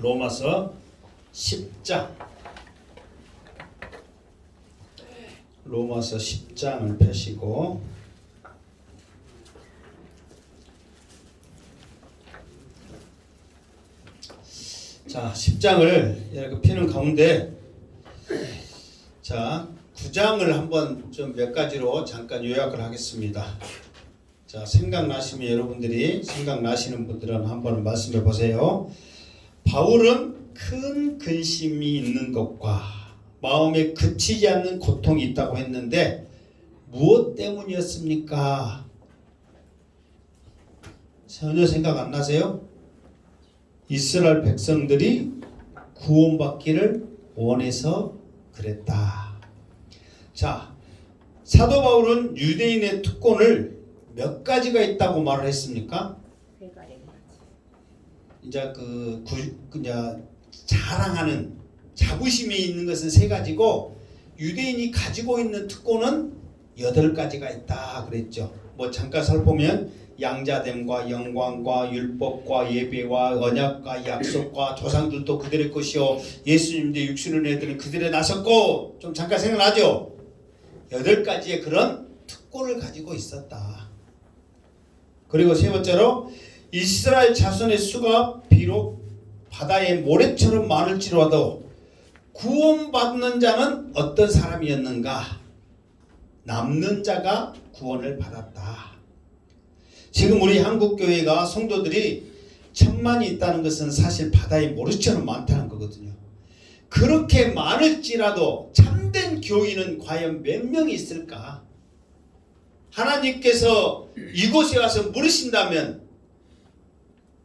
로마서 10장 로마서 10장을 펴시고 자 10장을 이렇게 피는 가운데 자 9장을 한번 좀 몇 가지로 잠깐 요약을 하겠습니다. 자 생각나시면 여러분들이 생각나시는 분들은 한번 말씀해 보세요. 바울은 큰 근심이 있는 것과 마음에 그치지 않는 고통이 있다고 했는데 무엇 때문이었습니까? 전혀 생각 안 나세요? 이스라엘 백성들이 구원받기를 원해서 그랬다. 자, 사도 바울은 유대인의 특권을 몇 가지가 있다고 말을 했습니까? 이제 그냥 자랑하는 자부심이 있는 것은 세 가지고 유대인이 가지고 있는 특권은 8가지가 있다 그랬죠. 뭐 잠깐 살펴보면 양자됨과 영광과 율법과 예배와 언약과 약속과 조상들도 그들의 것이요 예수님도 육신을 애들은 그들의 나섰고 좀 잠깐 생각나죠? 8가지의 그런 특권을 가지고 있었다. 그리고 세 번째로 이스라엘 자손의 수가 비록 바다의 모래처럼 많을지라도 구원받는 자는 어떤 사람이었는가? 남는 자가 구원을 받았다. 지금 우리 한국교회가 성도들이 1000만이 있다는 것은 사실 바다의 모래처럼 많다는 거거든요. 그렇게 많을지라도 참된 교인은 과연 몇 명이 있을까? 하나님께서 이곳에 와서 물으신다면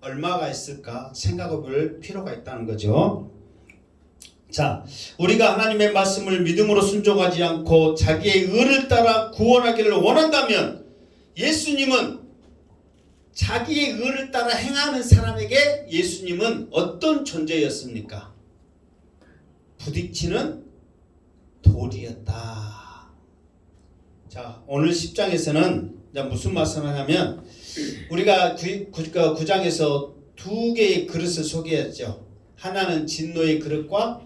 얼마가 있을까 생각해 볼 필요가 있다는 거죠. 자, 우리가 하나님의 말씀을 믿음으로 순종하지 않고 자기의 의를 따라 구원하기를 원한다면 예수님은 자기의 의를 따라 행하는 사람에게 예수님은 어떤 존재였습니까? 부딪히는 돌이었다. 자, 오늘 10장에서는 무슨 말씀을 하냐면 우리가 9장에서 2개의 그릇을 소개했죠. 하나는 진노의 그릇과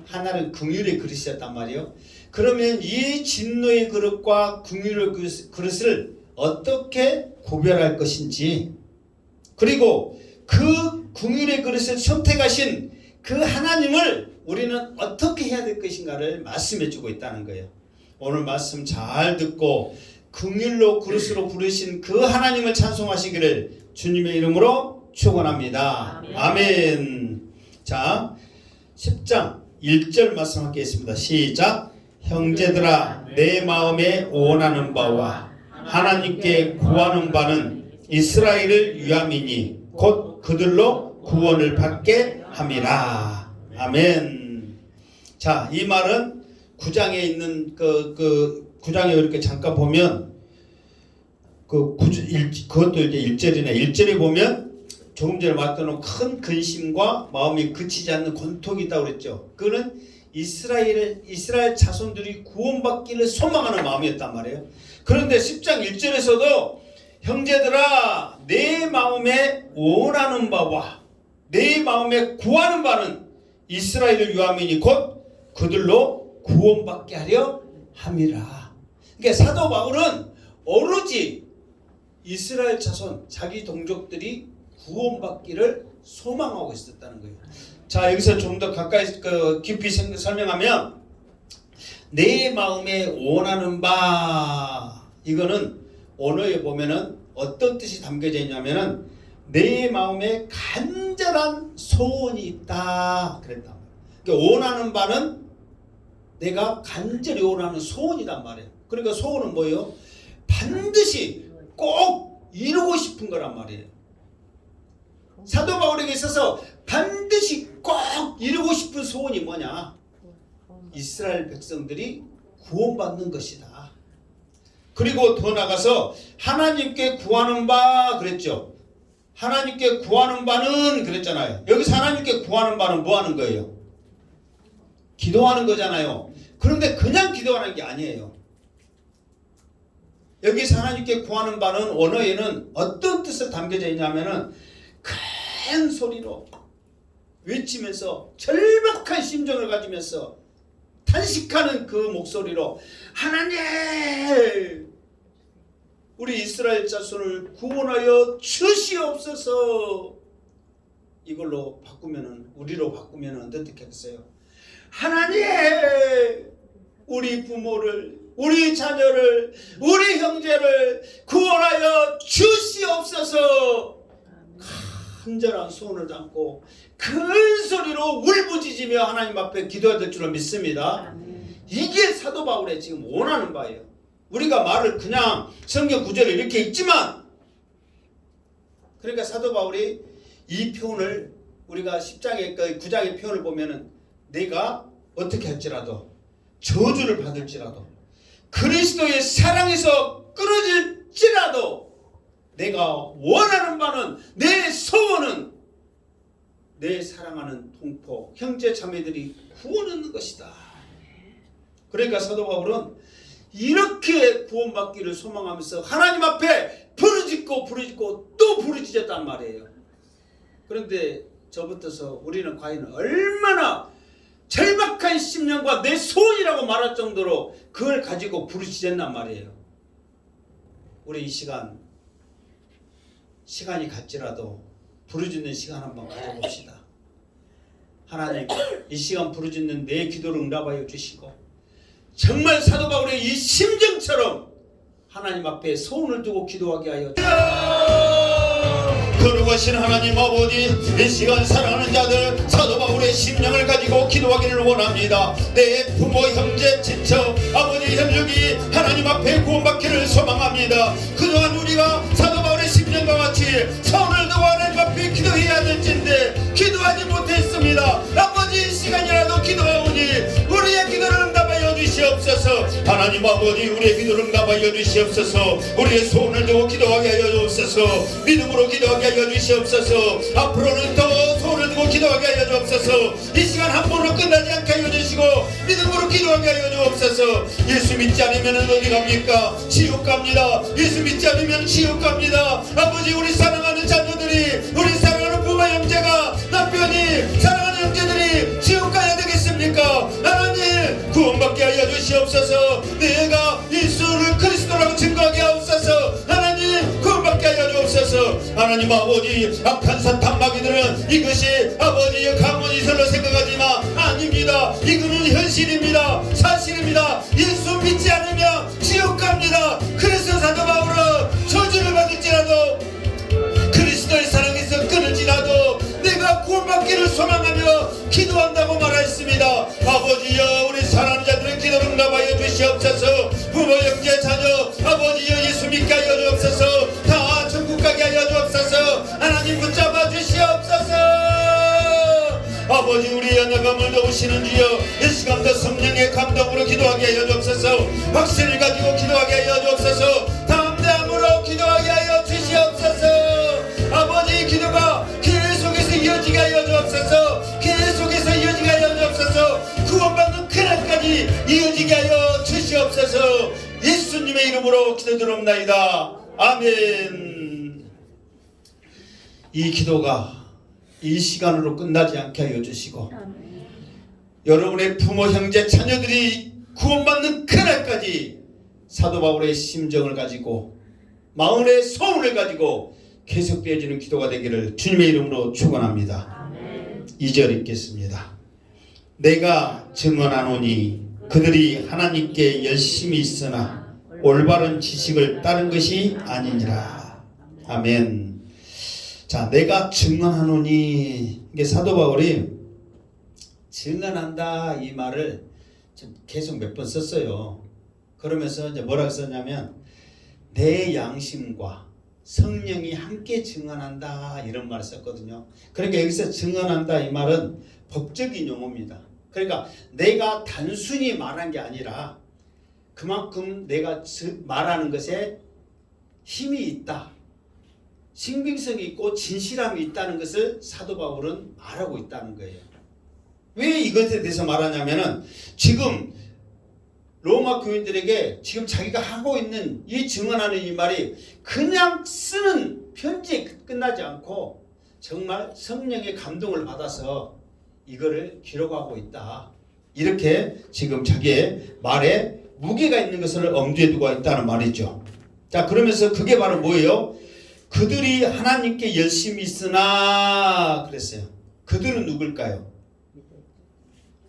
하나는 긍휼의 그릇이었단 말이에요. 그러면 이 진노의 그릇과 긍휼의 그릇을 어떻게 구별할 것인지, 그리고 그 긍휼의 그릇을 선택하신 그 하나님을 우리는 어떻게 해야 될 것인가를 말씀해 주고 있다는 거예요. 오늘 말씀 잘 듣고 긍휼로 그릇으로 부르신 그 하나님을 찬송하시기를 주님의 이름으로 축원합니다. 아멘. 자, 10장 1절 말씀하겠습니다. 시작. 형제들아, 내 마음에 원하는 바와 하나님께 구하는 바는 이스라엘을 위함이니 곧 그들로 구원을 받게 함이라. 아멘. 자, 이 말은 9장에 있는 구장에 이렇게 잠깐 보면 그것도 이제 1절이네. 1절에 보면 조금 전에 말했던 큰 근심과 마음이 그치지 않는 고통이 있다고 그랬죠. 그는 이스라엘 자손들이 구원받기를 소망하는 마음이었단 말이에요. 그런데 10장 1절에서도 형제들아, 내 마음에 원하는 바와 내 마음에 구하는 바는 이스라엘을 위함이니 곧 그들로 구원받게 하려 함이라. 그러니까 사도 바울은 오로지 이스라엘 자손, 자기 동족들이 구원받기를 소망하고 있었다는 거예요. 자, 여기서 좀 더 가까이 깊이 설명하면 내 마음에 원하는 바, 이거는 언어에 보면은 어떤 뜻이 담겨져 있냐면은 내 마음에 간절한 소원이 있다 그랬다. 그러니까 원하는 바는 내가 간절히 원하는 소원이란 말이에요. 그러니까 소원은 뭐예요? 반드시 꼭 이루고 싶은 거란 말이에요. 사도 바울에게 있어서 반드시 꼭 이루고 싶은 소원이 뭐냐? 이스라엘 백성들이 구원받는 것이다. 그리고 더 나가서 하나님께 구하는 바 그랬죠. 하나님께 구하는 바는 그랬잖아요. 여기서 하나님께 구하는 바는 뭐 하는 거예요? 기도하는 거잖아요. 그런데 그냥 기도하는 게 아니에요. 여기서 하나님께 구하는 바는 언어에는 어떤 뜻을 담겨져 있냐면은 큰 소리로 외치면서 절박한 심정을 가지면서 탄식하는 그 목소리로 하나님 우리 이스라엘 자손을 구원하여 주시옵소서. 이걸로 바꾸면은 우리로 바꾸면은 어떻게 하겠어요? 하나님 우리 부모를 우리 자녀를 우리 형제를 구원하여 주시옵소서. 간절한 소원을 담고 큰 소리로 울부짖으며 하나님 앞에 기도해야 될 줄로 믿습니다. 이게 사도 바울의 지금 원하는 바예요. 우리가 말을 그냥 성경 구절에 이렇게 읽지만, 그러니까 사도 바울이 이 표현을 우리가 10장의 9장의 표현을 보면은 내가 어떻게 할지라도 저주를 받을지라도 그리스도의 사랑에서 끊어질지라도 내가 원하는 바는 내 소원은 내 사랑하는 동포 형제 자매들이 구원 얻는 것이다. 그러니까 사도 바울은 이렇게 구원받기를 소망하면서 하나님 앞에 부르짖고 또 부르짖었단 말이에요. 그런데 저부터서 우리는 과연 얼마나 절박한 심령과 내 소원이라고 말할 정도로 그걸 가지고 부르짖었단 말이에요. 우리 이 시간이 갈지라도 부르짖는 시간 한번 가져봅시다. 하나님 이 시간 부르짖는 내 기도를 응답하여 주시고 정말 사도 바울의 이 심정처럼 하나님 앞에 소원을 두고 기도하게 하여 거룩하신 하나님 아버지, 이 시간 사랑하는 자들 사도 바울의 심령을 가지고 기도하기를 원합니다. 내 부모 형제 친척 아버지 혈육이 하나님 앞에 구원받기를 소망합니다. 그동안 우리가 사도 바울의 심령과 같이 소원을 두고 하나님 앞에 기도해야 될진데 기도하지 못했습니다. 아버지 이 시간이라도 기도하오니 우리의 기도를 응답하여 주시옵소서. 하나님 아버지 우리의 기도를 응답하여 주시옵소서. 우리의 소원을 두고 기도하게 하여 주옵소서. 믿음으로 기도하게 하여 주시옵소서. 앞으로는 더 소원을 두고 기도하게 하여 주옵소서. 이 시간 한 번으로 끝나지 않게 하여 주시고 믿음으로 기도하게 하여 주옵소서. 예수 믿지 않으면 어디 갑니까? 지옥 갑니다. 예수 믿지 않으면 지옥 갑니다. 아버지 우리 사랑하는 자녀들이 우리 사랑하는 부모 형제가 남편이 사랑하는 형제들이 지옥 가야 되겠습니까? 하나님 구원받게 하여 주시옵소서. 내가 예수를 그리스도라고 증거하게 하옵소서. 하나님 구원받게 하여 주옵소서. 하나님 아버지 악한 사탄 마귀들은 이것이 아버지의 강원이설로 생각하지만 아닙니다. 이거는 현실입니다. 사실입니다. 예수 믿지 않으면 지옥 갑니다. 그래서 사도 바울은 저주를 받을지라도 그리스도의 사랑에서 끊을지라도 내가 구원받기를 소망하며 기도한다고 말했습니다. 아버지여 우리 사랑하는 자들의 기도를 응답하여 주시옵소서. 부모 형제 자녀 아버지여 예수 믿게 하여 주옵소서. 다 천국 가게 하여 주옵소서. 하나님 붙잡아 주시옵소서. 아버지 우리 연약함을 도우시는 주여 이 시간도 성령의 감동으로 기도하게 하여 주옵소서. 확신을 가지고 기도하게 하여 주옵소서. 담대함으로 기도하게 하여 주시옵소서. 아버지 기도가 계속해서 이어지게 하여 주옵소서. 계속해서 이어지게 하여 주옵소서. 구원받는 그날까지 이어지게 하여 주시옵소서. 예수님의 이름으로 기도드립나이다. 아멘. 이 기도가 이 시간으로 끝나지 않게 하여 주시고 여러분의 부모 형제 자녀들이 구원받는 그날까지 사도 바울의 심정을 가지고 마음의 소원을 가지고 계속되어지는 기도가 되기를 주님의 이름으로 축원합니다. 2절 읽겠습니다. 내가 증언하노니 그들이 하나님께 열심히 있으나 올바른 지식을 따른 것이 아니니라. 아멘. 자, 내가 증언하노니, 이게 사도 바울이 증언한다 이 말을 계속 몇 번 썼어요. 그러면서 이제 뭐라고 썼냐면 내 양심과 성령이 함께 증언한다 이런 말을 썼거든요. 그러니까 여기서 증언한다 이 말은 법적인 용어입니다. 그러니까 내가 단순히 말한 게 아니라 그만큼 내가 말하는 것에 힘이 있다, 신빙성이 있고 진실함이 있다는 것을 사도 바울은 말하고 있다는 거예요. 왜 이것에 대해서 말하냐면은 지금 로마 교인들에게 지금 자기가 하고 있는 이 증언하는 이 말이 그냥 쓰는 편지에 끝나지 않고 정말 성령의 감동을 받아서 이거를 기록하고 있다. 이렇게 지금 자기의 말에 무게가 있는 것을 엄두에 두고 있다는 말이죠. 자, 그러면서 그게 바로 뭐예요? 그들이 하나님께 열심히 있으나 그랬어요. 그들은 누굴까요?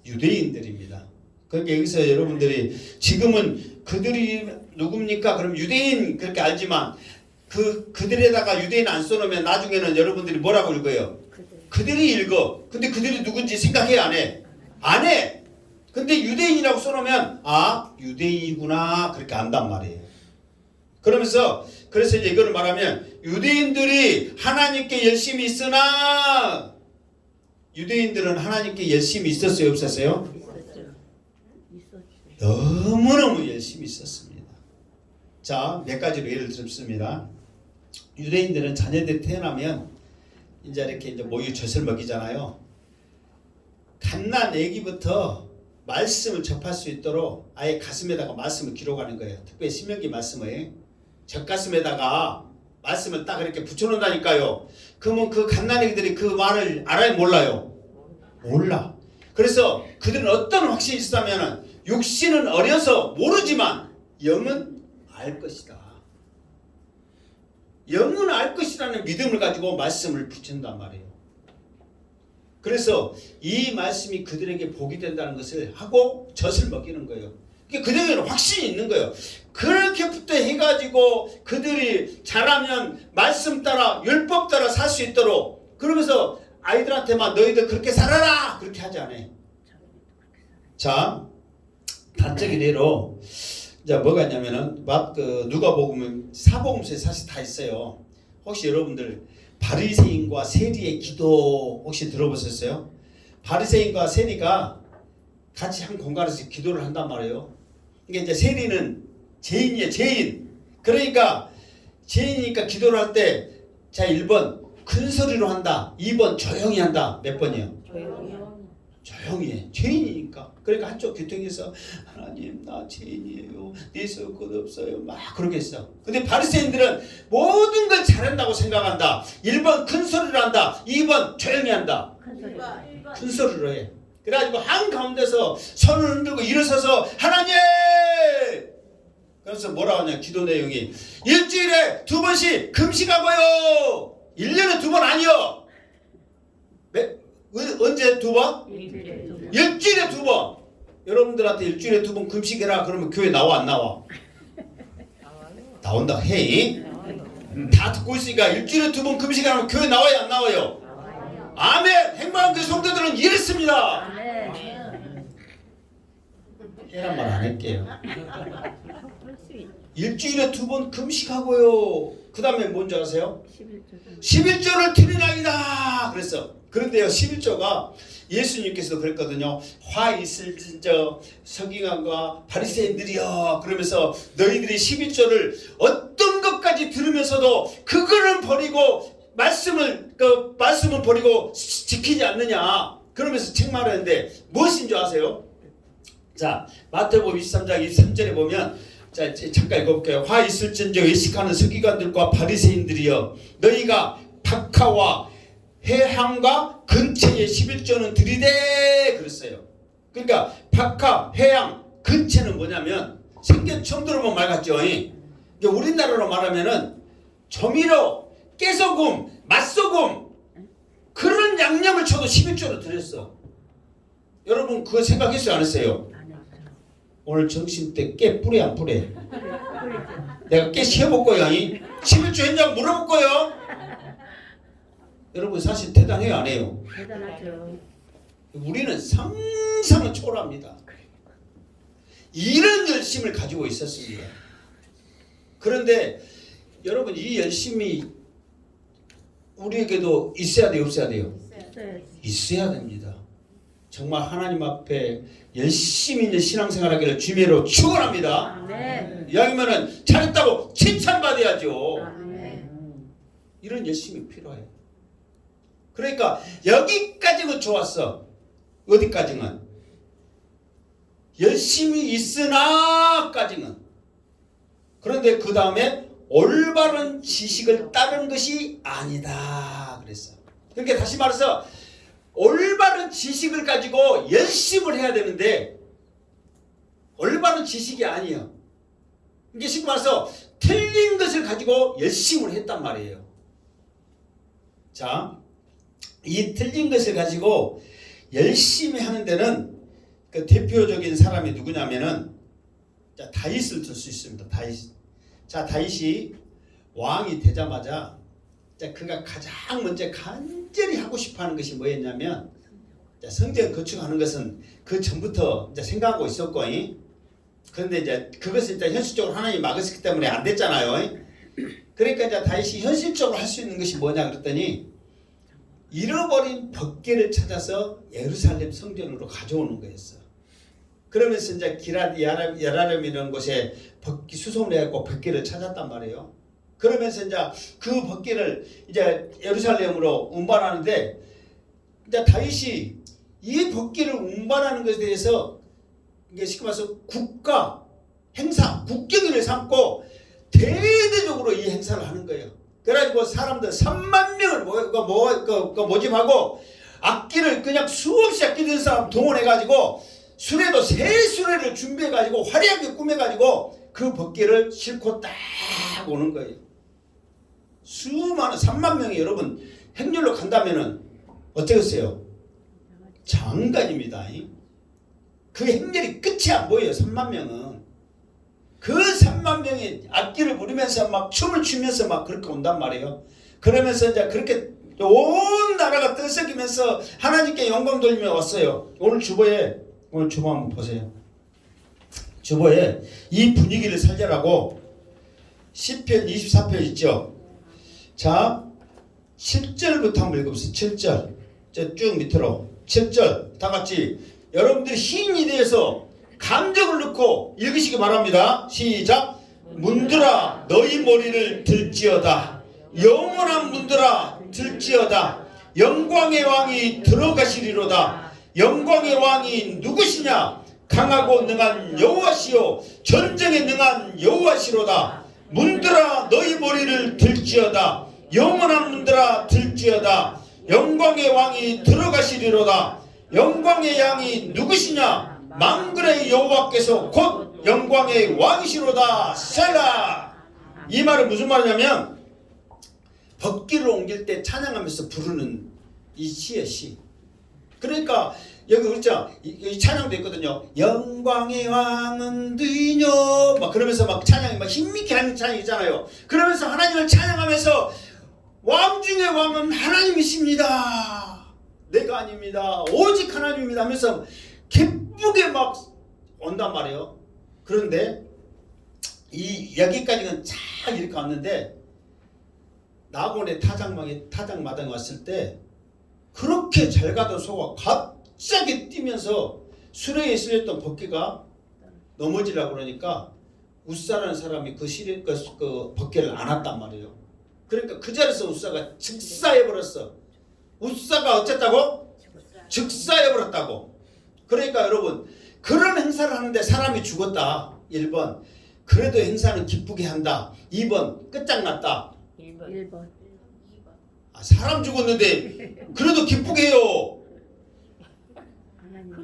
유대인들입니다. 그러니까 여기서 여러분들이 지금은 그들이 누굽니까? 그럼 유대인 그렇게 알지만 그들에다가 유대인 안 써놓으면 나중에는 여러분들이 뭐라고 읽어요? 그들이 읽어. 근데 그들이 누군지 생각해 안 해? 안 해. 근데 유대인이라고 써놓으면 아 유대인이구나 그렇게 안단 말이에요. 그러면서 그래서 이제 이거를 말하면 유대인들이 하나님께 열심히 있으나 유대인들은 하나님께 열심히 있었어요 없었어요? 너무너무 열심히 있었습니다. 자, 몇 가지로 예를 들었습니다. 유대인들은 자녀들이 태어나면 이제 이렇게 이제 모유 젖을 먹이잖아요. 갓난 아기부터 말씀을 접할 수 있도록 아예 가슴에다가 말씀을 기록하는 거예요. 특별히 신명기 말씀을 젖가슴에다가 말씀을 딱 이렇게 붙여놓는다니까요. 그러면 그 갓난 아기들이 그 말을 알아요 몰라요? 몰라. 그래서 그들은 어떤 확신이 있었다면 육신은 어려서 모르지만 영은 알 것이다. 영은 알 것이라는 믿음을 가지고 말씀을 붙인단 말이에요. 그래서 이 말씀이 그들에게 복이 된다는 것을 하고 젖을 먹이는 거예요. 그들에게는 확신이 있는 거예요. 그렇게부터 해가지고 그들이 자라면 말씀 따라 율법 따라 살 수 있도록 그러면서 아이들한테만 너희들 그렇게 살아라 그렇게 하지 않아요. 자, 단적인 예로 이제 뭐가 있냐면은 누가복음 사복음서에 사실 다 있어요. 혹시 여러분들 바리새인과 세리의 기도 혹시 들어보셨어요? 바리새인과 세리가 같이 한 공간에서 기도를 한단 말이에요. 이게 이제 세리는 죄인이에요, 죄인. 그러니까 죄인이니까 기도를 할 때 자 1번 큰 소리로 한다. 2번 조용히 한다. 몇 번이에요? 조용히 해. 죄인이니까. 그러니까 한쪽 귀퉁이에서 하나님 나 죄인이에요. 예수 곧 없어요. 막 그렇게 했어. 근데 바리새인들은 모든 걸 잘한다고 생각한다. 1번 큰 소리로 한다. 2번 조용히 한다. 큰 소리로 해. 그래가지고 한가운데서 손을 흔들고 일어서서 하나님! 그래서 뭐라고 하냐 기도 내용이 일주일에 2번씩 금식하고요. 1년에 2번 아니요. 언제 2번? 일주일에 2번. 여러분들한테 일주일에 2번 금식해라 그러면 교회 나와 안 나와? 나온다 해. 다 듣고 있으니까 일주일에 2번 금식하면 교회 나와요 안 나와요? 아멘. 행방교회 성도들은 이랬습니다. 해란 말 안 할게요. 일주일에 2번 금식하고요. 그 다음에 뭔지 아세요? 11조를 드리나이다 그랬어. 그런데요 11조가 예수님께서도 그랬거든요. 화 있을진저 서기관과 바리새인들이여 그러면서 너희들이 11조를 어떤 것까지 들으면서도 그거는 버리고 말씀은 버리고 지키지 않느냐 그러면서 책망하는데 무엇인 줄 아세요? 자 마태복음 23장 23절에 보면 자 잠깐 읽어볼게요. 화 있을진저 외식하는 서기관들과 바리새인들이여 너희가 박하와 회향과 근처에 11조는 드리되 그랬어요. 그러니까 박하, 회향, 근처는 뭐냐면 생전 처음 들어본 말 같죠. 우리나라로 말하면은 조미료, 깨소금, 맛소금 그런 양념을 쳐도 11조로 드렸어. 여러분 그거 생각했어요 안 했어요? 오늘 점심 때 깨 뿌려 안 뿌려? 내가 깨 시켜볼 거야. 11조 했냐고 물어볼 거예요. 여러분 사실 대단해요 안 해요? 대단하죠. 우리는 상상을 초월합니다. 이런 열심을 가지고 있었습니다. 그런데 여러분 이 열심이 우리에게도 있어야 돼요 없어야 돼요? 있어야 됩니다. 정말 하나님 앞에 열심히 있는 신앙생활하기를 주님으로 축원합니다. 이왕이면은 잘했다고 칭찬받아야죠. 이런 열심이 필요해요. 그러니까 여기까지는 좋았어. 어디까지는? 열심히 있으나까지는. 그런데 그 다음에 올바른 지식을 따르는 것이 아니다 그랬어. 그러니까 다시 말해서 올바른 지식을 가지고 열심을 해야 되는데 올바른 지식이 아니에요. 이게 쉽게 말해서 틀린 것을 가지고 열심을 했단 말이에요. 자, 이 틀린 것을 가지고 열심히 하는 데는 그 대표적인 사람이 누구냐면은 자, 다윗을 들 수 있습니다. 다윗. 자, 다윗이 왕이 되자마자 자, 그가 가장 먼저 간절히 하고 싶어하는 것이 뭐였냐면 자, 성전 건축하는 것은 그 전부터 이제 생각하고 있었고, 그런데 이제 그것을 이제 현실적으로 하나님이 막으셨기 때문에 안 됐잖아요. 그러니까 이제 다윗이 현실적으로 할 수 있는 것이 뭐냐 그랬더니 잃어버린 법궤를 찾아서 예루살렘 성전으로 가져오는 거였어. 그러면서 이제 기랏 야라림이라는 곳에 법궤 수송을 해갖고 법궤를 찾았단 말이에요. 그러면서 이제 그 법궤를 이제 예루살렘으로 운반하는데 이제 다윗이 이 법궤를 운반하는 것에 대해서 이게 쉽게 말해서 국가 행사, 국경일을 삼고 대대적으로 이 행사를 하는 거예요. 그래가지고 사람들 3만 명을 모집하고 악기를 그냥 수없이 악기 든 사람 동원해가지고 수레도 새 수레를 준비해가지고 화려하게 꾸며가지고 그 법궤를 싣고 딱 오는 거예요. 수많은 3만 명이 여러분 행렬로 간다면은 어쩌겠어요? 장관입니다. 그 행렬이 끝이 안 보여요. 3만 명은. 그 3만 명이 악기를 부르면서 막 춤을 추면서 막 그렇게 온단 말이에요. 그러면서 이제 그렇게 온 나라가 떠섞이면서 하나님께 영광 돌리며 왔어요. 오늘 주보에 오늘 주보 한번 보세요. 주보에 이 분위기를 살려라고 시편 24편 있죠. 자, 7절부터 한번 읽어보세요. 7절. 쭉 밑으로 7절 다 같이 여러분들이 시인이 대해서 감정을 넣고 읽으시기 바랍니다. 시작. 문들아 너희 머리를 들지어다. 영원한 문들아 들지어다. 영광의 왕이 들어가시리로다. 영광의 왕이 누구시냐? 강하고 능한 여호와시요 전쟁에 능한 여호와시로다. 문들아 너희 머리를 들지어다. 영원한 문들아 들지어다. 영광의 왕이 들어가시리로다. 영광의 양이 누구시냐? 만군의 여호와께서 곧 영광의 왕이시로다. 셀라. 이 말은 무슨 말이냐면 법궤를 옮길 때 찬양하면서 부르는 이 시의 시. 그러니까 여기 그렇죠. 이 찬양도 있거든요. 영광의 왕은 누이뇨 막 그러면서 막 찬양이 막 힘있게 하는 찬양이 있잖아요. 그러면서 하나님을 찬양하면서 왕 중의 왕은 하나님이십니다. 내가 아닙니다. 오직 하나님입니다 하면서 기쁘게 막 온단 말이에요. 그런데 이 여기까지는 잘 이렇게 왔는데 나곤의 타작마당에 왔을 때 그렇게 잘 가던 소가 갑자기 뛰면서 수레에 실렸던 법궤가 넘어지려고 그러니까 웃사라는 사람이 그 법궤를 안았단 말이에요. 그러니까 그 자리에서 웃사가 즉사해버렸어. 웃사가 어쨌다고? 즉사해버렸다고. 그러니까 여러분 그런 행사를 하는데 사람이 죽었다. 1번. 그래도 행사는 기쁘게 한다. 2번. 끝장났다. 1번. 아, 사람 죽었는데 그래도 기쁘게 해요.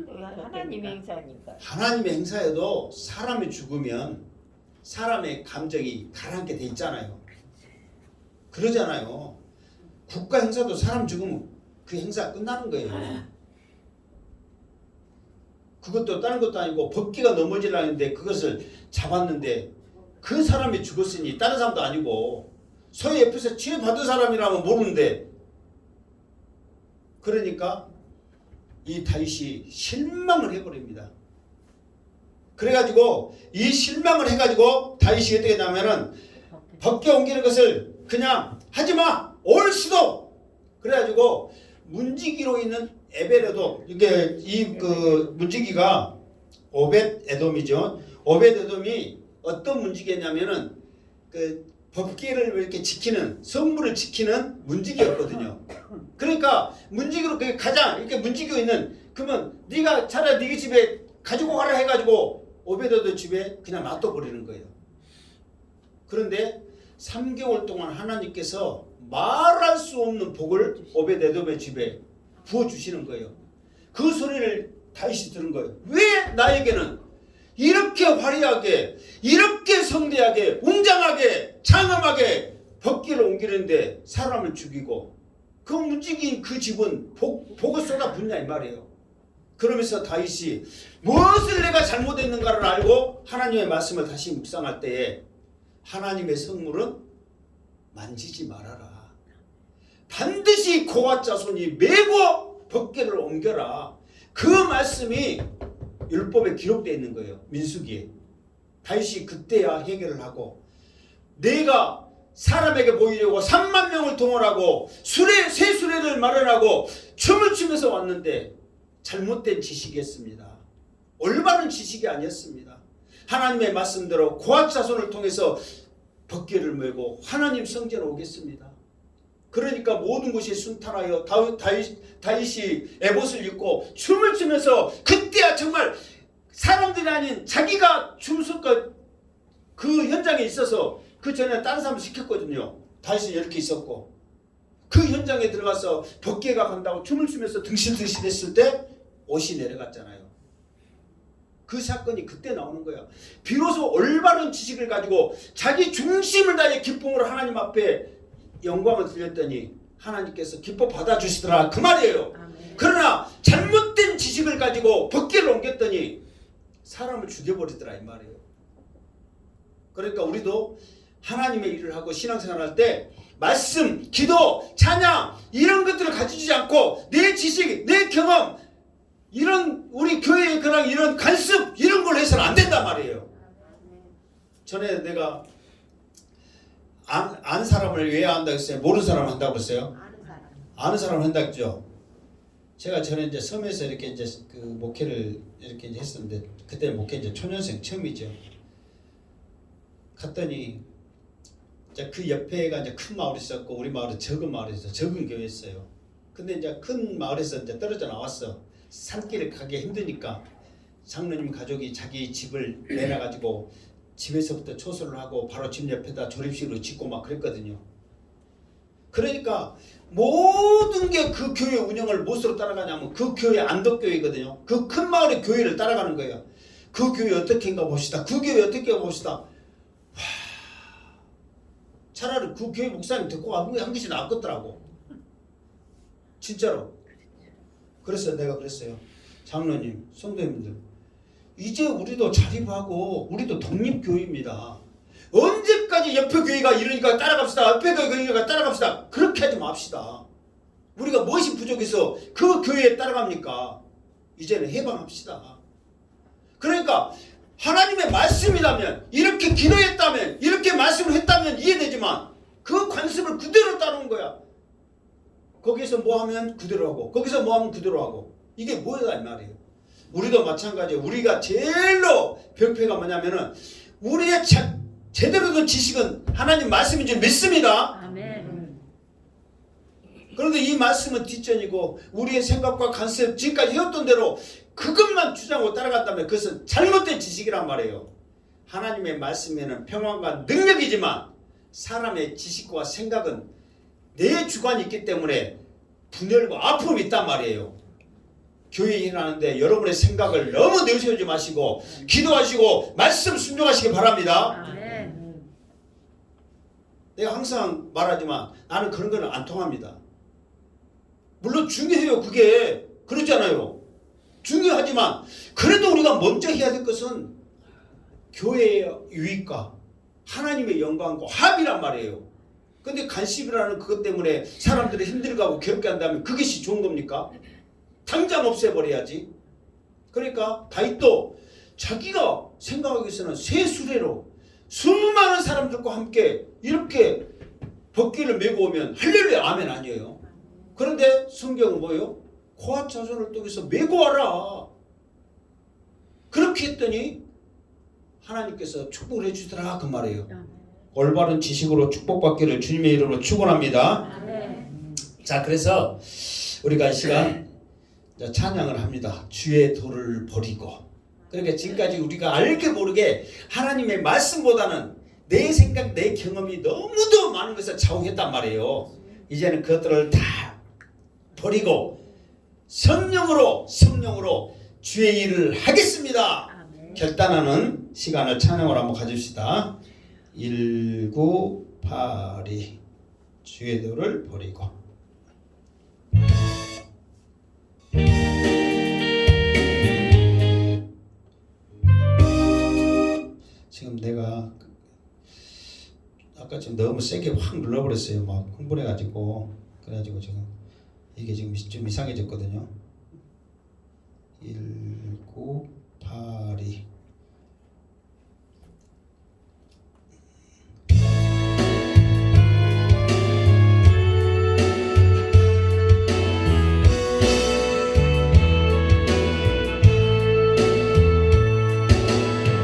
하나님의 행사니까. 하나님의 행사에도 사람이 죽으면 사람의 감정이 가라앉게 돼 있잖아요. 그러잖아요. 국가 행사도 사람 죽으면 그 행사 끝나는 거예요. 그것도 다른 것도 아니고 법궤가 넘어지려는데 그것을 잡았는데 그 사람이 죽었으니 다른 사람도 아니고 소위 옆에서 치유받은 사람이라면 모르는데 그러니까 이 다윗이 실망을 해버립니다. 그래가지고 이 실망을 해가지고 다윗이 어떻게 하냐면은 법궤 옮기는 것을 그냥 하지마 올 수도 그래가지고 문지기로 있는 에벨에돔 이게 이 그 문지기가 오벳에돔이죠. 오벳에돔이 어떤 문지기냐면은 그 법궤를 이렇게 지키는 성물을 지키는 문지기였거든요. 그러니까 문지기로 그 가장 이렇게 문지기로 있는 그러면 네가 차라리 네 집에 가지고 가라 해가지고 오벳에돔 집에 그냥 놔둬 버리는 거예요. 그런데 3개월 동안 하나님께서 말할 수 없는 복을 오베데돔의 집에 부어주시는 거예요. 그 소리를 다윗이 들은 거예요. 왜 나에게는 이렇게 화려하게, 이렇게 성대하게, 웅장하게, 장엄하게 벽기를 옮기는데 사람을 죽이고 그 움직인 그 집은 복을 쏟아붓냐 이 말이에요. 그러면서 다윗이 무엇을 내가 잘못했는가를 알고 하나님의 말씀을 다시 묵상할 때에 하나님의 성물은 만지지 말아라. 반드시 고앗 자손이 메고 벽계를 옮겨라. 그 말씀이 율법에 기록되어 있는 거예요. 민수기에. 다윗이 그때야 해결을 하고 내가 사람에게 보이려고 3만 명을 동원하고 새 수레를 마련하고 춤을 추면서 왔는데 잘못된 지식이었습니다. 올바른 지식이 아니었습니다. 하나님의 말씀대로 고앗 자손을 통해서 벽계를 메고 하나님 성전에 오겠습니다. 그러니까 모든 것이 순탄하여 다윗이 에봇을 입고 춤을 추면서 그때야 정말 사람들이 아닌 자기가 춤췄던 그 현장에 있어서 그 전에 다른 사람을 시켰거든요. 다윗은 이렇게 있었고 그 현장에 들어가서 벽계가 간다고 춤을 추면서 등실등실 했을 때 옷이 내려갔잖아요. 그 사건이 그때 나오는 거야. 비로소 올바른 지식을 가지고 자기 중심을 다해 기쁨으로 하나님 앞에 영광을 드렸더니 하나님께서 기뻐 받아주시더라 그 말이에요. 아멘. 그러나 잘못된 지식을 가지고 벽계를 옮겼더니 사람을 죽여버리더라 이 말이에요. 그러니까 우리도 하나님의 일을 하고 신앙생활할 때 말씀, 기도, 찬양 이런 것들을 가지지 않고 내 지식, 내 경험 이런 우리 교회의 그런 이런 관습 이런 걸 해서는 안 된단 말이에요. 전에 내가 아는 사람을 왜 한다고 했어요? 모르는 사람 한다고 했어요? 아는 사람 한다고 했죠. 제가 전에 이제 섬에서 이렇게 이제 그 목회를 이렇게 이제 했었는데 그때 목회 이제 초년생 처음이죠. 갔더니 이제 그 옆에가 이제 큰 마을이 있었고 우리 마을은 적은 마을이 있어 적은 교회였어요. 근데 이제 큰 마을에서 이제 떨어져 나왔어. 산길을 가기 힘드니까 장로님 가족이 자기 집을 내놔가지고 집에서부터 초소를 하고 바로 집 옆에다 조립식으로 짓고 막 그랬거든요. 그러니까 모든 게 그 교회 운영을 무엇으로 따라가냐면 그 교회 안덕교회거든요. 그 큰 마을의 교회를 따라가는 거예요. 그 교회 어떻게인가 봅시다. 그 교회 어떻게 봅시다. 차라리 그 교회 목사님 듣고 한 것이 낫겠더라고. 진짜로. 그래서 내가 그랬어요. 장로님, 성도님들 이제 우리도 자립하고 우리도 독립교회입니다. 언제까지 옆에 교회가 이러니까 따라갑시다. 옆에 교회가 따라갑시다. 그렇게 하지 맙시다. 우리가 무엇이 부족해서 그 교회에 따라갑니까? 이제는 해방합시다. 그러니까 하나님의 말씀이라면 이렇게 기도했다면 이렇게 말씀을 했다면 이해되지만 그 관습을 그대로 따르는 거야. 거기서 뭐 하면 그대로 하고 거기서 뭐 하면 그대로 하고 이게 뭐야 이 말이에요. 우리도 마찬가지예요. 우리가 제일로 병폐가 뭐냐면은 우리의 제대로 된 지식은 하나님 말씀인 줄 믿습니다. 아멘. 그런데 이 말씀은 뒷전이고 우리의 생각과 관습 지금까지 해왔던 대로 그것만 주장하고 따라갔다면 그것은 잘못된 지식이란 말이에요. 하나님의 말씀에는 평안과 능력이지만 사람의 지식과 생각은 내 주관이 있기 때문에 분열과 아픔이 있단 말이에요. 교회에 일하는데 여러분의 생각을 너무 내세우지 마시고 기도하시고 말씀 순종하시기 바랍니다. 아멘. 내가 항상 말하지만 나는 그런 거는 안 통합니다. 물론 중요해요. 그게 그렇잖아요. 중요하지만 그래도 우리가 먼저 해야 될 것은 교회의 유익과 하나님의 영광과 합이란 말이에요. 근데 간섭이라는 그것 때문에 사람들이 힘들게 괴롭게 한다면 그것이 좋은 겁니까? 당장 없애버려야지. 그러니까 다윗도 자기가 생각하기 위해서는 새 수레로 수많은 사람들과 함께 이렇게 벽기를 메고 오면 할렐루야 아멘 아니에요. 그런데 성경은 뭐예요? 고앗 자손을 통해서 메고 와라. 그렇게 했더니 하나님께서 축복을 해주더라 그 말이에요. 올바른 지식으로 축복받기를 주님의 이름으로 축원합니다. 자, 그래서 우리가 이 시간 찬양을 합니다. 주의 도를 버리고. 그러니까 지금까지 우리가 알게 모르게 하나님의 말씀보다는 내 생각, 내 경험이 너무도 많은 것을 좌우했단 말이에요. 이제는 그것들을 다 버리고 성령으로 주의 일을 하겠습니다. 아멘. 결단하는 시간을 찬양으로 한번 가집시다. 1982 주의 도를 버리고. 지금 내가 아까 지금 너무 세게 확 눌러버렸어요. 막 흥분해가지고. 그래가지고 지금 이게 지금 좀 이상해졌거든요. 1982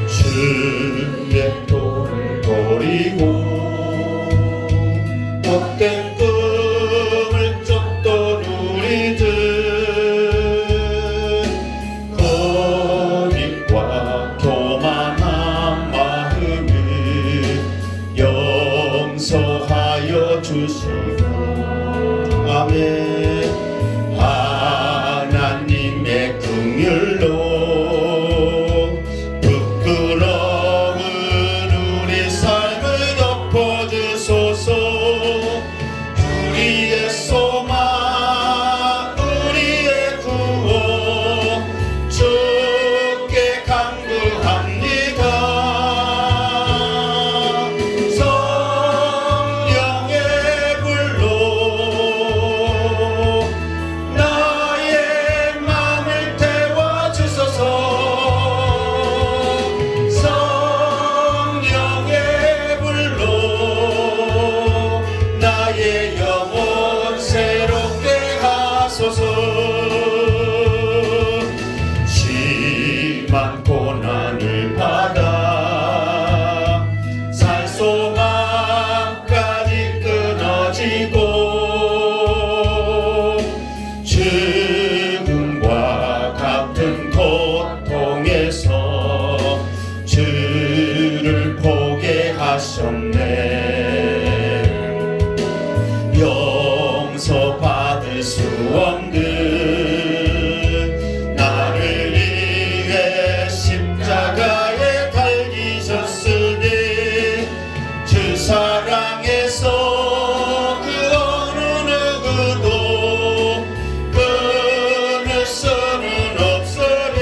주의 도를 버리고 못된 꿈을 쫓던 우리들 거짓과 교만한 마음을 용서하여 주시고 아멘. 하나님의 긍휼로 부끄러운 우리 삶을 덮어주소서. 우리의 소망 우리의 구원 주께 간구합니다. 성령의 불로 나의 마음을 태워주소서. 성령의 불로 나의 영혼 새롭게 하소서. 심한 고난을 받아 살 소망까지 끊어지고 죽음과 같은 고통에서 주를 포기하셨네. 용서받을 수 없는 나를 위해 십자가에 달리셨으니 주 사랑에서 그 어느 누구도 끊을 수는 없으리.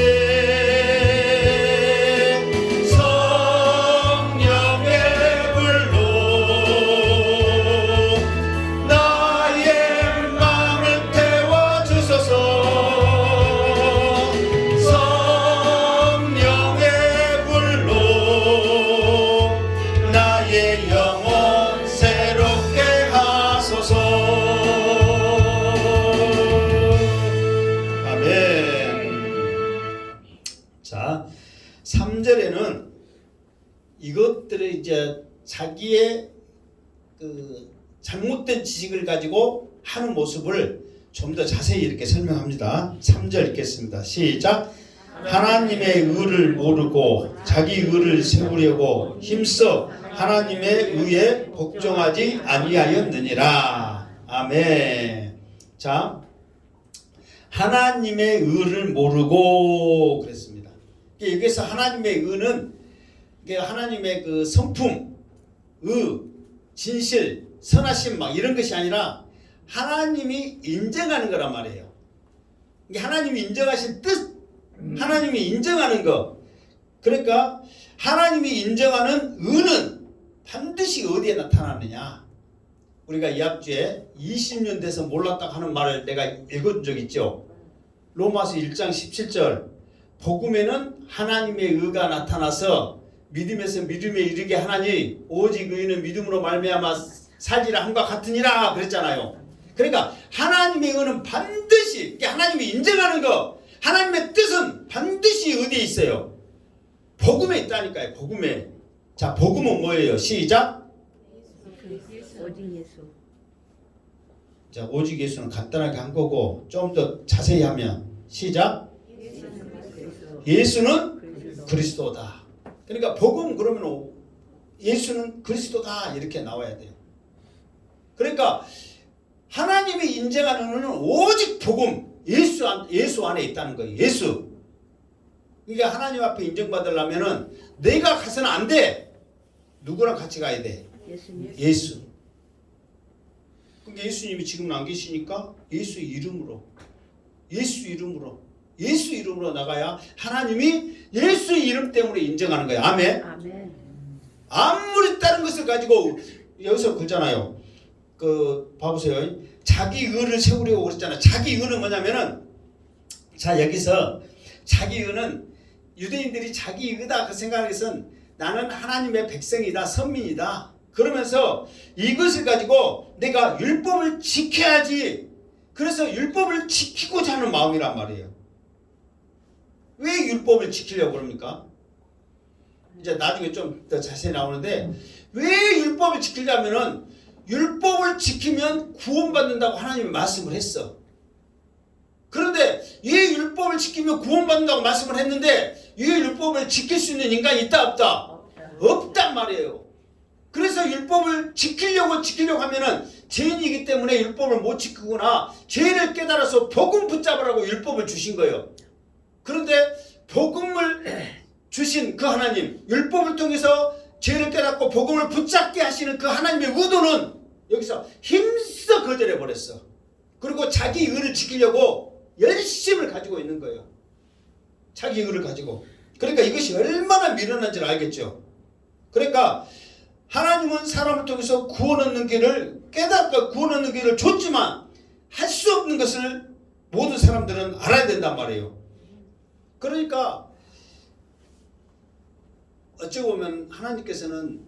성령의 불로 나의 마음을 태워주소서. 성령의 불로 나의 영혼 새롭게 하소서. 아멘. 자, 3절에는 이것들을 이제 자기의 그 잘못된 지식을 가지고 하는 모습을 좀 더 자세히 이렇게 설명합니다. 3절 읽겠습니다. 시작. 하나님의 의를 모르고 자기 의를 세우려고 힘써 하나님의 의에 복종하지 아니하였느니라. 아멘. 자, 하나님의 의를 모르고 그랬습니다. 여기서 하나님의 의는 이게 하나님의 그 성품, 의, 진실, 선하심 막 이런 것이 아니라 하나님이 인정하는 거란 말이에요. 이게 하나님이 인정하신 뜻, 하나님이 인정하는 거. 그러니까 하나님이 인정하는 의는 반드시 어디에 나타나느냐. 우리가 이 앞주에 20년 돼서 몰랐다고 하는 말을 내가 읽어준 적 있죠. 로마서 1장 17절 복음에는 하나님의 의가 나타나서 믿음에서 믿음에 이르게 하나니 오직 의인은 믿음으로 말미암아 살리라 함과 같으니라 그랬잖아요. 그러니까 하나님의 의는 반드시 하나님이 인정하는 거, 하나님의 뜻은 반드시 어디에 있어요? 복음에 있다니까요. 복음에. 자, 복음은 뭐예요? 시작. 오직 예수. 자, 오직 예수는 간단하게 한 거고 좀 더 자세히 하면 시작. 예수는 그리스도다. 그러니까 복음 그러면 예수는 그리스도다 이렇게 나와야 돼요. 그러니까 하나님이 인정하는 은혜는 오직 복음, 예수 안에 있다는 거예요. 예수. 그러니까 하나님 앞에 인정받으려면은 내가 가서는 안 돼. 누구랑 같이 가야 돼? 예수님. 예수. 그러니까 예수님이 지금은 안 계시니까 예수 이름으로 나가야 하나님이 예수 이름 때문에 인정하는 거예요. 아멘. 아멘. 아무리 다른 것을 가지고 여기서 그러잖아요. 그 봐보세요. 자기 의를 세우려고 그랬잖아요. 자기 의는 뭐냐면은 자 여기서 자기 의는 유대인들이 자기 의다 그 생각에선 나는 하나님의 백성이다, 선민이다. 그러면서 이것을 가지고 내가 율법을 지켜야지. 그래서 율법을 지키고자 하는 마음이란 말이에요. 왜 율법을 지키려고 그럽니까? 이제 나중에 좀 더 자세히 나오는데 왜 율법을 지키려면은 율법을 지키면 구원받는다고 하나님이 말씀을 했어. 그런데 이 율법을 지키면 구원받는다고 말씀을 했는데 이 율법을 지킬 수 있는 인간이 있다 없다? 없단 말이에요. 그래서 율법을 지키려고 하면은 죄인이기 때문에 율법을 못 지키구나. 죄를 깨달아서 복음 붙잡으라고 율법을 주신 거예요. 그런데 복음을 주신 그 하나님, 율법을 통해서 죄를 깨닫고 복음을 붙잡게 하시는 그 하나님의 의도는 여기서 힘써 거절해 버렸어. 그리고 자기 의를 지키려고 열심을 가지고 있는 거예요. 자기 의를 가지고. 그러니까 이것이 얼마나 미련한 줄 알겠죠. 그러니까 하나님은 사람을 통해서 구원 얻는 길을 깨닫고 구원 얻는 길을 줬지만 할 수 없는 것을 모든 사람들은 알아야 된단 말이에요. 그러니까 어찌 보면 하나님께서는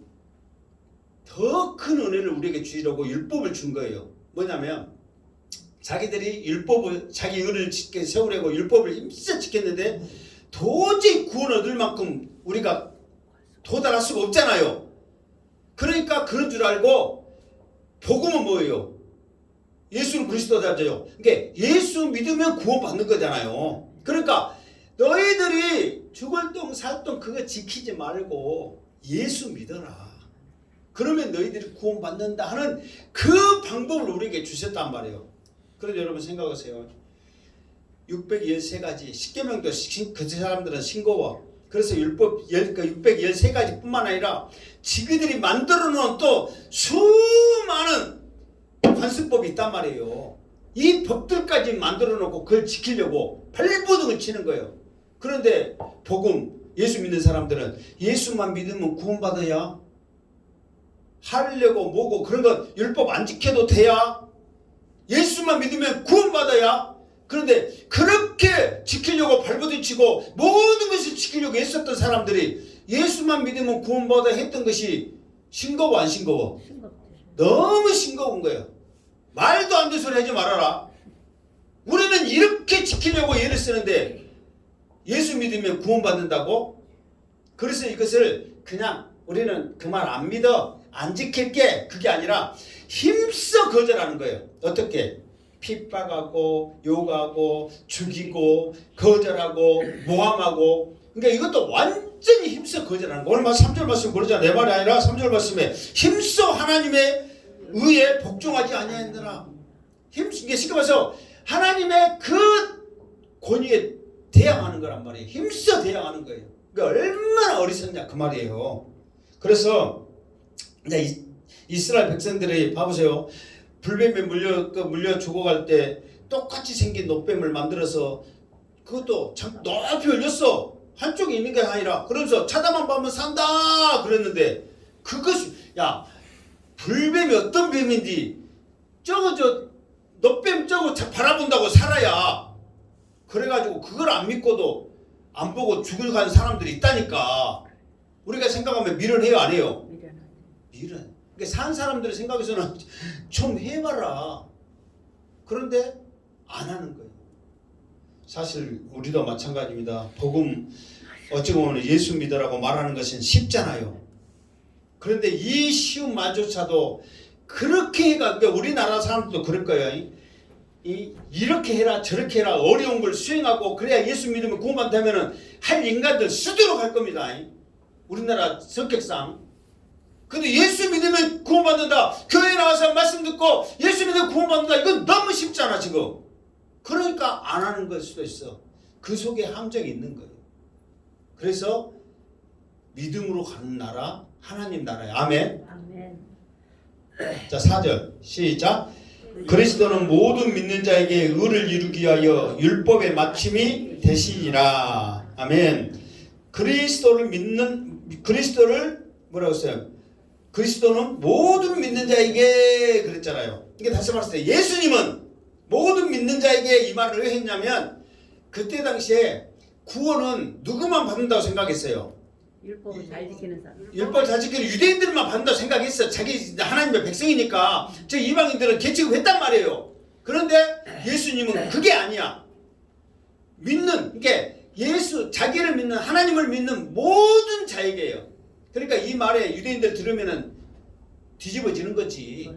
더 큰 은혜를 우리에게 주시려고 율법을 준 거예요. 뭐냐면 자기들이 율법을 자기 의를 세우려고 율법을 힘써 지켰는데 도저히 구원 얻을 만큼 우리가 도달할 수가 없잖아요. 그러니까 그런 줄 알고 복음은 뭐예요? 예수는 그리스도다죠. 그러니까 예수 믿으면 구원받는 거잖아요. 그러니까 너희들이 죽을 똥 살 똥 그거 지키지 말고 예수 믿어라. 그러면 너희들이 구원받는다 하는 그 방법을 우리에게 주셨단 말이에요. 그런데 여러분 생각하세요. 613가지 10계명도 그 사람들은 싱거워. 그래서 율법 613가지 뿐만 아니라 지그들이 만들어 놓은 또 수많은 관습법이 있단 말이에요. 이 법들까지 만들어 놓고 그걸 지키려고 발버둥을 치는 거예요. 그런데 복음 예수 믿는 사람들은 예수만 믿으면 구원받아야 하려고 뭐고 그런 건 율법 안 지켜도 돼야 예수만 믿으면 구원받아야. 그런데 그렇게 지키려고 발버둥 치고 모든 것을 지키려고 애썼던 사람들이 예수만 믿으면 구원받아 했던 것이 싱거워 안 싱거워? 너무 싱거운 거예요. 말도 안 되는 소리 하지 말아라. 우리는 이렇게 지키려고 예를 쓰는데 예수 믿으면 구원받는다고? 그래서 이것을 그냥 우리는 그 말 안 믿어 안 지킬게 그게 아니라 힘써 거절하는 거예요. 어떻게? 핍박하고 욕하고 죽이고 거절하고 모함하고. 그러니까 이것도 완전히 힘써 거절하는 거예요. 오늘 3절 말씀 그러잖아. 내 말이 아니라 3절 말씀에 힘써 하나님의 의에 복종하지 아니하느라. 이게 쉽게 말해서 하나님의 그 권위에 대항하는 거란 말이에요. 힘써 대항하는 거예요. 그러니까 얼마나 어리석냐 그 말이에요. 그래서 이스라엘 백성들이 봐보세요. 불뱀에 물려 죽어갈 때 똑같이 생긴 노뱀을 만들어서 그것도 참 높이 올렸어. 한쪽에 있는 게 아니라. 그러면서 쳐다만 보면 산다 그랬는데 그것이 야 불뱀이 어떤 뱀인지 저거 노뱀 저거 바라본다고 살아야. 그래가지고 그걸 안 믿고도 안 보고 죽을 가는 사람들이 있다니까. 우리가 생각하면 미련해요 안 해요? 미련. 그러니까 산 사람들의 생각에서는 좀 해봐라. 그런데 안 하는 거예요. 사실 우리도 마찬가지입니다. 복음 어찌 보면 예수 믿으라고 말하는 것은 쉽잖아요. 그런데 이 쉬운 말조차도 그렇게 해가 그러니까 우리나라 사람들도 그럴 거예요. 이렇게 해라 저렇게 해라 어려운 걸 수행하고 그래야 예수 믿으면 구원받다면은 할 인간들 쓰도록 할 겁니다. 우리나라 성격상. 근데 예수 믿으면 구원받는다. 교회 나와서 말씀 듣고 예수 믿으면 구원받는다. 이건 너무 쉽잖아 지금. 그러니까 안 하는 걸 수도 있어. 그 속에 함정이 있는 거예요. 그래서 믿음으로 가는 나라 하나님 나라야. 아멘. 아멘. 자 4절 시작. 그리스도는 모든 믿는 자에게 의를 이루기 위하여 율법의 마침이 되시니라. 아멘. 그리스도를 뭐라고 했어요? 그리스도는 모든 믿는 자에게 그랬잖아요. 이게 다시 말해서 예수님은 모든 믿는 자에게 이 말을 왜 했냐면 그때 당시에 구원은 누구만 받는다고 생각했어요? 율법을 잘 지키는 사람. 율법을 잘 지키는 유대인들만 받는다고 생각했어. 자기 하나님의 백성이니까. 저 이방인들은 개취급했단 말이에요. 그런데 예수님은 그게 아니야. 믿는, 그러니까 자기를 믿는 하나님을 믿는 모든 자에게요. 그러니까 이 말에 유대인들 들으면은 뒤집어지는 거지.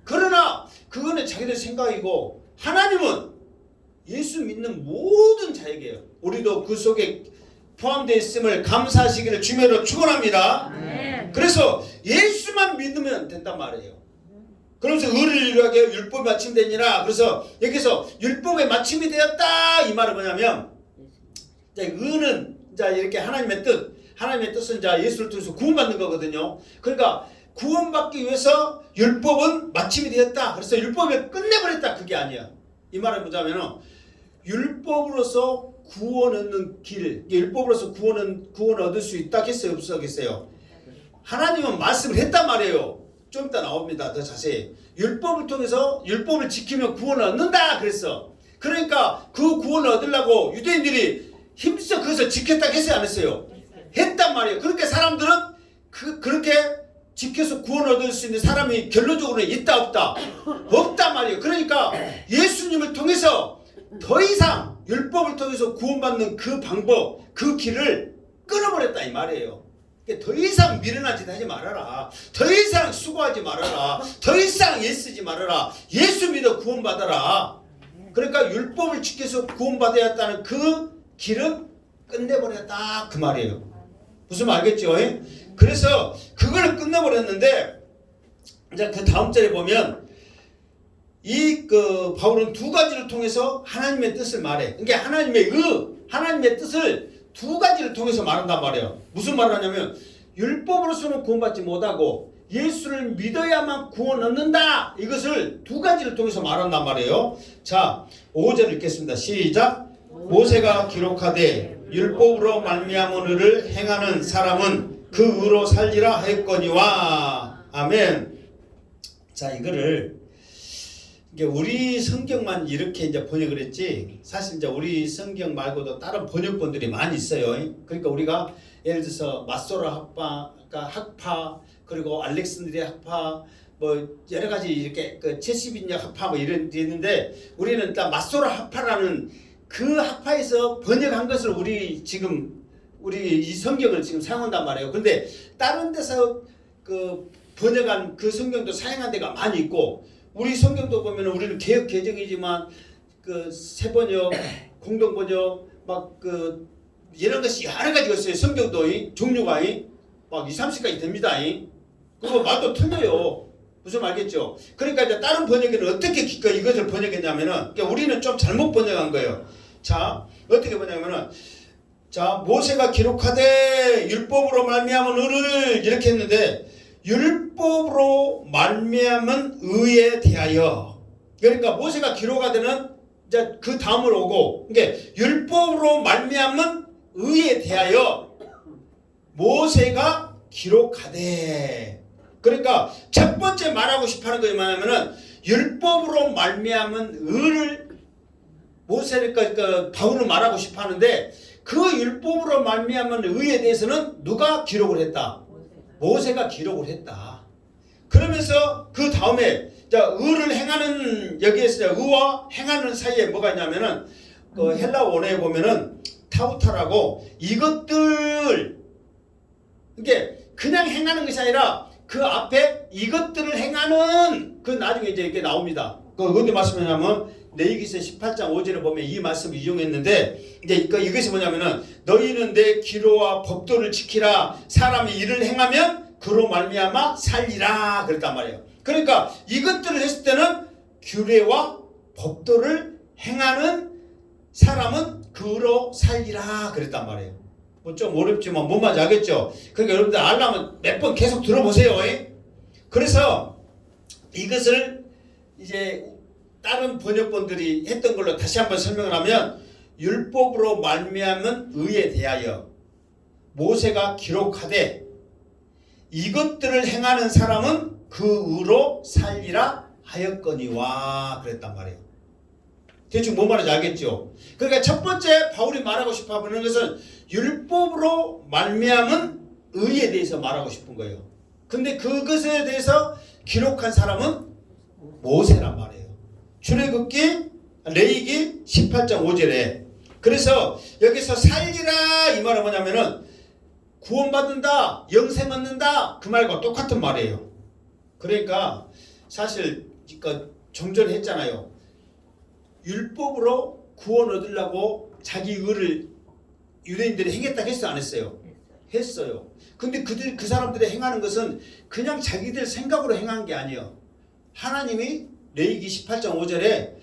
그러나 그거는 자기들 생각이고 하나님은 예수 믿는 모든 자에게요. 우리도 그 속에 포함되어 있음을 감사하시기를 주매로 축원합니다. 네. 그래서 예수만 믿으면 된단 말이에요. 그러면서 의를 이루게 율법이 마침되니라. 그래서 여기서 율법의 마침이 되었다 이 말은 뭐냐면 의는 이렇게 하나님의 뜻은 예수를 통해서 구원받는 거거든요. 그러니까 구원받기 위해서 율법은 마침이 되었다. 그래서 율법을 끝내버렸다. 그게 아니야. 이 말은 뭐냐면 율법으로서 구원 얻는 길, 율법으로서 구원을 얻을 수 있다겠어요? 없었겠어요? 하나님은 말씀을 했단 말이에요. 좀 이따 나옵니다. 더 자세히. 율법을 통해서 율법을 지키면 구원을 얻는다 그랬어. 그러니까 그 구원을 얻으려고 유대인들이 힘써 그것을 지켰다 했어요? 안 했어요? 했단 말이에요. 그렇게 사람들은 그렇게 지켜서 구원을 얻을 수 있는 사람이 결론적으로는 있다 없다? 없단 말이에요. 그러니까 예수님을 통해서 더 이상 율법을 통해서 구원받는 그 방법, 그 길을 끊어버렸다 이 말이에요. 더 이상 미련한 짓 하지 말아라. 더 이상 수고하지 말아라. 더 이상 애쓰지 말아라. 예수 믿어 구원받아라. 그러니까 율법을 지켜서 구원받아야 했다는 그 길은 끝내버렸다 그 말이에요. 무슨 말 알겠죠? 그래서 그걸 끝내버렸는데 이제 그 다음 절에 보면 바울은 두 가지를 통해서 하나님의 뜻을 말해. 그러니까 하나님의 뜻을 두 가지를 통해서 말한단 말이에요. 무슨 말을 하냐면 율법으로서는 구원받지 못하고 예수를 믿어야만 구원 얻는다. 이것을 두 가지를 통해서 말한단 말이에요. 자, 5절 읽겠습니다. 시작. 모세가 기록하되 율법으로 말미암은 의를 행하는 사람은 그 의로 살리라 하였거니와. 아멘. 자, 이거를 우리 성경만 이렇게 이제 번역을 했지 사실 이제 우리 성경 말고도 다른 번역본들이 많이 있어요. 그러니까 우리가 예를 들어서 마소라 학파 그리고 알렉산드리아 학파 뭐 여러 가지 이렇게 그 70인역 학파 뭐 이런 게 있는데 우리는 일단 마소라 학파라는 그 학파에서 번역한 것을 우리 이 성경을 지금 사용한단 말이에요. 그런데 다른 데서 그 번역한 그 성경도 사용한 데가 많이 있고 우리 성경도 보면 우리는 개역 개정이지만 그 새번역, 공동번역 막 그 이런 것이 여러 가지가 있어요. 성경도 종류가 막 20, 30가지 됩니다. 그거 말도 틀려요. 무슨 말겠죠? 그러니까 이제 다른 번역에는 어떻게 이것을 번역했냐면은 그러니까 우리는 좀 잘못 번역한 거예요. 자, 어떻게 번역하면은 자, 모세가 기록하되 율법으로 말미암은 의를 이렇게 했는데 율법으로 말미암은 의에 대하여 그러니까 모세가 기록하되는 이제 그 다음으로 오고 그러니까 율법으로 말미암은 의에 대하여 모세가 기록하되 그러니까 첫 번째 말하고 싶어하는 게 뭐냐면은 율법으로 말미암은 의를 모세가 바울은 말하고 싶어하는데 그 율법으로 말미암은 의에 대해서는 누가 기록을 했다? 모세가 기록을 했다. 그러면서 그 다음에 의를 행하는 여기에서 의와 행하는 사이에 뭐가 있냐면은 그 헬라 원어에 보면은 타우타라고 이것들 이게 그냥 행하는 것이 아니라 그 앞에 이것들을 행하는 그 나중에 이제 이렇게 나옵니다. 그 어디 말씀이냐면 레위기서 18장 5절에 보면 이 말씀을 이용했는데 이제 이것이 뭐냐면은 너희는 내 기로와 법도를 지키라. 사람이 이를 행하면 그로 말미암아 살리라 그랬단 말이에요. 그러니까 이것들을 했을 때는 규례와 법도를 행하는 사람은 그로 살리라 그랬단 말이에요. 뭐 좀 어렵지만 뭔 말인지 알겠죠? 그러니까 여러분들 알려면 몇 번 계속 들어보세요. 그래서 이것을 이제 다른 번역본들이 했던 걸로 다시 한번 설명을 하면, 율법으로 말미암은 의에 대하여 모세가 기록하되 이것들을 행하는 사람은 그 의로 살리라 하였거니와 그랬단 말이에요. 대충 뭔 말인지 알겠죠? 그러니까 첫 번째 바울이 말하고 싶어 하는 것은 율법으로 말미암은 의에 대해서 말하고 싶은 거예요. 근데 그것에 대해서 기록한 사람은 모세란 말이에요. 출애굽기 레위기 18장 5절에. 그래서 여기서 살리라 이 말은 뭐냐면은 구원받는다, 영생 얻는다 그 말과 똑같은 말이에요. 그러니까 사실 좀 전에 했잖아요. 율법으로 구원 얻으려고 자기 의를 유대인들이 행했다고 했어요, 안 했어요? 했어요. 근데 그 사람들이 행하는 것은 그냥 자기들 생각으로 행한 게 아니에요. 하나님이 레위기 18장 5절에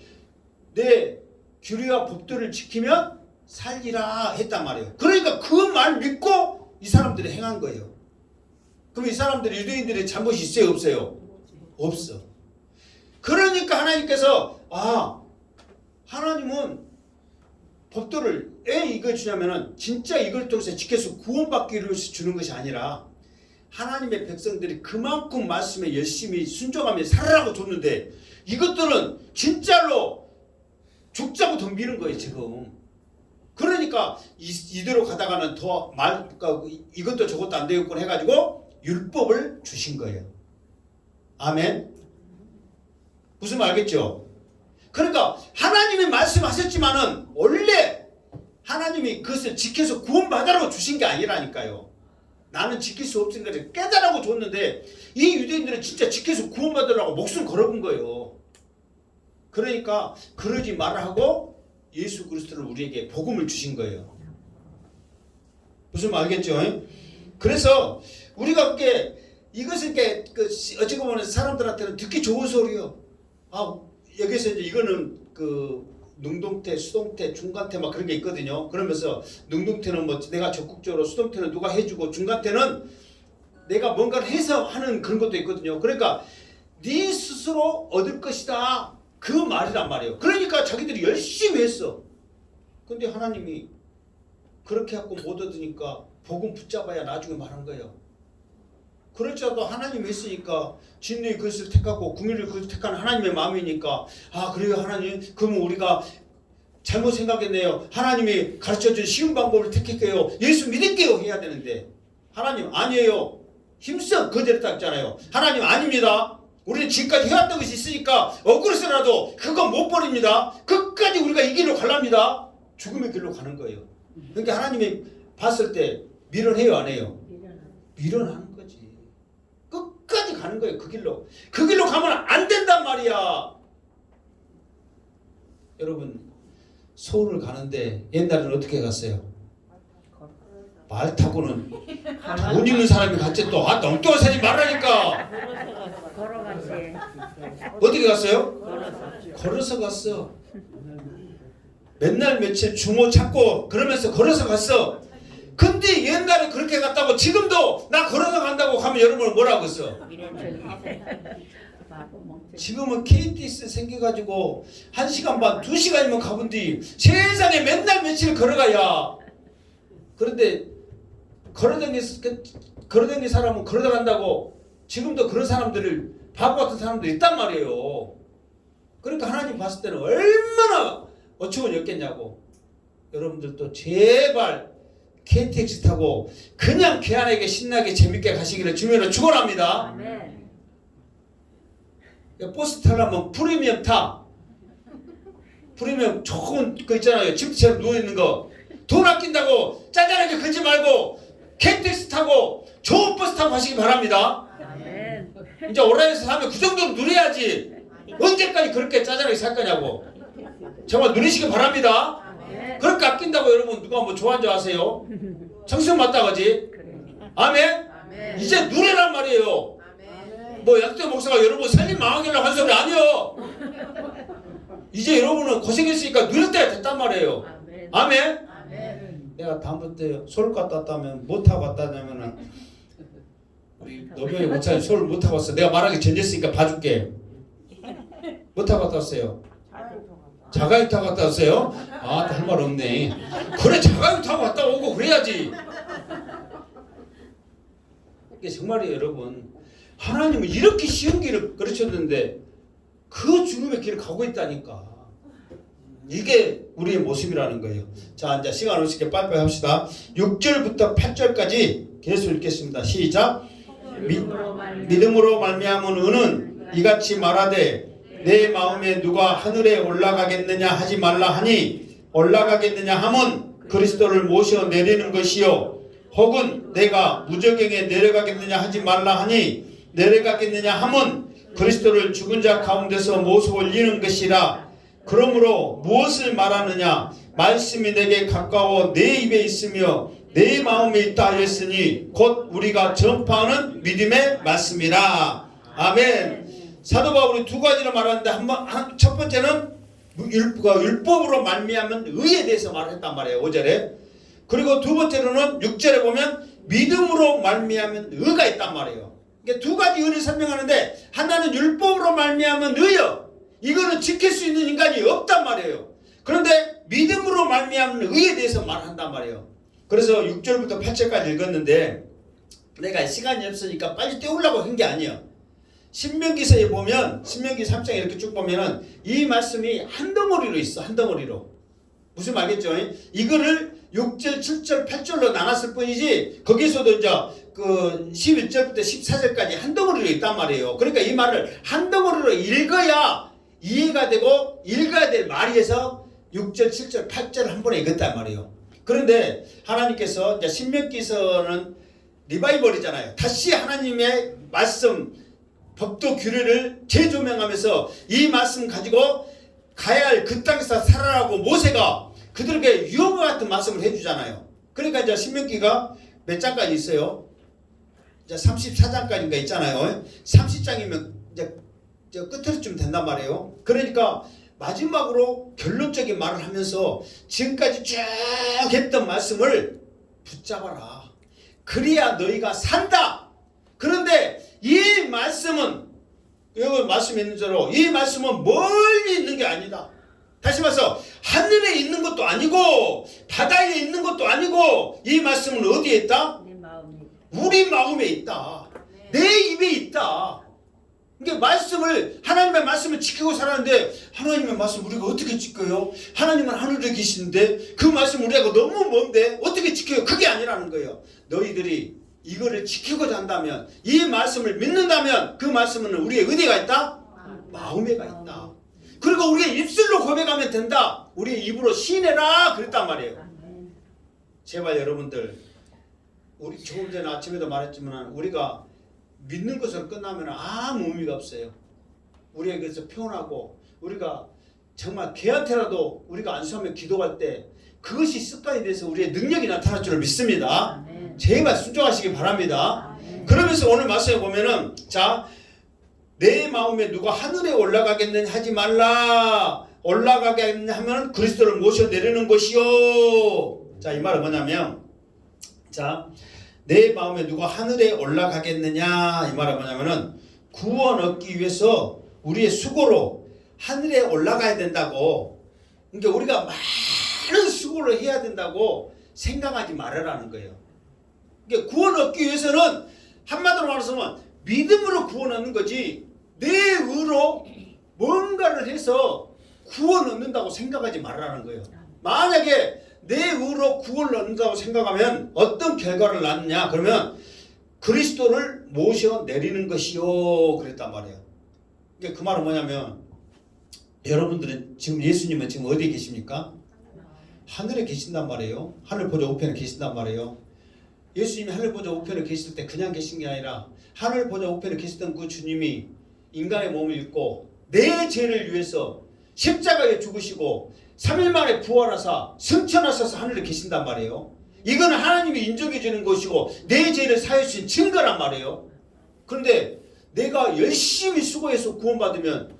내 규례와 법도를 지키면 살리라 했단 말이에요. 그러니까 그 말 믿고 이 사람들이 행한 거예요. 그럼 이 사람들이 유대인들의 잘못이 있어요, 없어요? 없어. 그러니까 하나님께서 하나님은 법도를 왜 이걸 주냐면은 진짜 이걸 통해서 지켜서 구원받기 위해서 주는 것이 아니라 하나님의 백성들이 그만큼 말씀에 열심히 순종하며 살아라고 줬는데 이것들은 진짜로 죽자고 덤비는 거예요 지금. 그러니까 이대로 가다가는 더 이것도 저것도 안 되겠군 해가지고 율법을 주신 거예요. 아멘. 무슨 말 알겠죠? 그러니까 하나님이 말씀하셨지만은 원래 하나님이 그것을 지켜서 구원받으라고 주신 게 아니라니까요. 나는 지킬 수 없으니까 깨달라고 줬는데 이 유대인들은 진짜 지켜서 구원받으라고 목숨 걸어본 거예요. 그러니까 그러지 말라고 예수 그리스도를 우리에게 복음을 주신 거예요. 무슨 말 알겠죠? 그래서 우리가 이것을 어찌 보면 사람들한테는 듣기 좋은 소리요. 여기서 이제 이거는 능동태, 수동태, 중간태 막 그런 게 있거든요. 그러면서 능동태는 뭐 내가 적극적으로, 수동태는 누가 해주고, 중간태는 내가 뭔가를 해서 하는 그런 것도 있거든요. 그러니까 네 스스로 얻을 것이다 그 말이란 말이에요. 그러니까 자기들이 열심히 했어. 근데 하나님이 그렇게 하고 못 얻으니까 복음 붙잡아야 나중에 말한 거예요. 그럴지라도 하나님이 했으니까 진리의 그것을 택하고 궁유를 그것을 택한 하나님의 마음이니까 그래요 하나님, 그러면 우리가 잘못 생각했네요. 하나님이 가르쳐준 쉬운 방법을 택할게요. 예수 믿을게요 해야 되는데 하나님 아니에요. 힘써 그대로 닦잖아요. 하나님 아닙니다. 우리는 지금까지 해왔던 것이 있으니까 억울해서라도 그건 못 버립니다. 끝까지 우리가 이 길로 가랍니다. 죽음의 길로 가는 거예요. 그러니까 하나님이 봤을 때 미련해요 안 해요? 미련하는 거지. 끝까지 가는 거예요. 그 길로. 그 길로 가면 안 된단 말이야. 여러분 서울을 가는데 옛날에는 어떻게 갔어요? 말 타고는 돈 있는 사람이 갔지 또 엉뚱한 사지 말라니까. 걸어갔지. 어떻게 갔어요? 걸어서 갔어. 맨날 며칠 주모 찾고 그러면서 걸어서 갔어. 근데 옛날에 그렇게 갔다고 지금도 나 걸어서 간다고 하면 여러분은 뭐라고 했어? 지금은 KTX 생겨가지고 1시간 반, 2시간이면 가본 뒤 세상에 맨날 며칠 걸어가야. 그런데 걸어다니는 사람은 걸어다 간다고 지금도 그런 사람들을 바보 같은 사람들이 있단 말이에요. 그러니까 하나님 봤을 때는 얼마나 어처구니 없겠냐고. 여러분들도 제발 KTX 타고 그냥 괴한하게 신나게 재밌게 가시기를 주면은 축원합니다. 아멘. 버스 타려면 프리미엄 타. 프리미엄 좋은 거 있잖아요. 집처럼 누워있는 거. 돈 아낀다고 짠짠하게 걷지 말고 KTX 타고 좋은 버스 타고 가시기 바랍니다. 아멘. 이제 온라인에서 사면 그 정도로 누려야지. 언제까지 그렇게 짜잘하게 살 거냐고. 정말 누리시기 바랍니다. 아멘. 그렇게 아낀다고 여러분 누가 뭐 좋아하는 줄 아세요? 정신 맞다 그지? 그래. 아멘. 이제 누래란 말이에요. 뭐 약대 목사가 여러분 살림 망하기라고 한 소리 아니요. 이제 여러분은 고생했으니까 누릴 때가 됐단 말이에요. 아멘. 내가 다음부터 서울 갔다 왔다면 못 타고 왔다냐면은 우리 노병이 목사님 서울 못 타고 왔어. 내가 말하기 전했으니까 봐줄게. 못 타고 갔다 왔어요. 자가유 타고 갔다 왔어요? 아, 할 말 없네. 그래, 자가유 타고 갔다 오고 그래야지. 이게 정말이에요, 여러분. 하나님은 이렇게 쉬운 길을 가르쳤는데 그 죽음의 길을 가고 있다니까. 이게 우리의 모습이라는 거예요. 자, 이제 시간 없이 빨리빨리 합시다. 6절부터 8절까지 계속 읽겠습니다. 시작. 믿음으로 말미암은 의는 이같이 말하되 내 마음에 누가 하늘에 올라가겠느냐 하지 말라 하니 올라가겠느냐 함은 그리스도를 모셔 내리는 것이요 혹은 내가 무저갱에 내려가겠느냐 하지 말라 하니 내려가겠느냐 함은 그리스도를 죽은 자 가운데서 모셔 올리는 것이라. 그러므로 무엇을 말하느냐 말씀이 내게 가까워 내 입에 있으며 내 마음에 있다 하였으니 곧 우리가 전파하는 믿음의 말씀이라. 아멘. 사도 바울이 두 가지로 말하는데 첫 번째는 율법으로 말미암은 의에 대해서 말했단 말이에요. 5절에. 그리고 두 번째로는 6절에 보면 믿음으로 말미암은 의가 있단 말이에요. 그러니까 두 가지 의를 설명하는데 하나는 율법으로 말미암은 의요. 이거는 지킬 수 있는 인간이 없단 말이에요. 그런데 믿음으로 말미암는 의에 대해서 말한단 말이에요. 그래서 6절부터 8절까지 읽었는데 내가 시간이 없으니까 빨리 떼우려고 한 게 아니에요. 신명기서에 보면 신명기 3장에 이렇게 쭉 보면은 이 말씀이 한 덩어리로 있어. 한 덩어리로. 무슨 말겠죠? 이거를 6절, 7절, 8절로 나눴을 뿐이지 거기서도 이제 그 11절부터 14절까지 한 덩어리로 있단 말이에요. 그러니까 이 말을 한 덩어리로 읽어야 이해가 되고 읽어야 될 말이어서 6절, 7절, 8절 한 번에 읽었단 말이에요. 그런데 하나님께서 이제 신명기서는 리바이벌이잖아요. 다시 하나님의 말씀 법도 규례를 재조명하면서 이 말씀 가지고 가야 할 그 땅에서 살아라고 모세가 그들에게 유언과 같은 말씀을 해주잖아요. 그러니까 이제 신명기가 몇 장까지 있어요? 이제 34장까지인가 있잖아요. 30장이면 이제 끝으로쯤 된단 말이에요. 그러니까 마지막으로 결론적인 말을 하면서 지금까지 쭉 했던 말씀을 붙잡아라. 그래야 너희가 산다. 그런데 이 말씀은 여기 말씀이 있는 대로 이 말씀은 멀리 있는 게 아니다. 다시 말해서 하늘에 있는 것도 아니고 바다에 있는 것도 아니고 이 말씀은 어디에 있다? 우리 마음에 있다. 내 입에 있다. 이게 말씀을 하나님의 말씀을 지키고 살았는데 하나님의 말씀 우리가 어떻게 지켜요? 하나님은 하늘에 계시는데 그 말씀 우리하고 너무 먼데 어떻게 지켜요? 그게 아니라는 거예요. 너희들이 이거를 지키고자 한다면 이 말씀을 믿는다면 그 말씀은 우리의 어디가 있다? 마음에가 있다. 그리고 우리의 입술로 고백하면 된다. 우리의 입으로 시인해라 그랬단 말이에요. 제발 여러분들 우리 조금 전에 아침에도 말했지만 우리가 믿는 것으로 끝나면 아무 의미가 없어요. 우리에게서 표현하고 우리가 정말 걔한테라도 우리가 안수하며 기도할 때 그것이 습관이 돼서 우리의 능력이 나타날 줄 믿습니다. 제발 순종하시기 바랍니다. 그러면서 오늘 말씀에 보면은 자, 내 마음에 누가 하늘에 올라가겠느냐 하지 말라. 올라가겠느냐 하면 그리스도를 모셔 내리는 것이요. 자, 이 말은 뭐냐면 자, 내 마음에 누가 하늘에 올라가겠느냐 이 말은 뭐냐면은 구원 얻기 위해서 우리의 수고로 하늘에 올라가야 된다고. 그러니까 우리가 많은 수고를 해야 된다고 생각하지 말아라는 거예요. 그러니까 구원 얻기 위해서는 한마디로 말해서 믿음으로 구원 얻는 거지 내 의로 뭔가를 해서 구원 얻는다고 생각하지 말아라는 거예요. 만약에 내 의로 구원을 얻는다고 생각하면 어떤 결과를 낳느냐 그러면 그리스도를 모셔 내리는 것이요 그랬단 말이에요. 그러니까 그 말은 뭐냐면 여러분들은 지금 예수님은 지금 어디에 계십니까? 하늘에 계신단 말이에요. 하늘 보좌 우편에 계신단 말이에요. 예수님이 하늘 보좌 우편에 계실 때 그냥 계신 게 아니라 하늘 보좌 우편에 계시던 그 주님이 인간의 몸을 입고 내 죄를 위해서 십자가에 죽으시고 3일 만에 부활하사 승천하셔서 하늘에 계신단 말이에요. 이건 하나님이 인정해 주는 것이고 내 죄를 사할 수 있는 증거란 말이에요. 그런데 내가 열심히 수고해서 구원받으면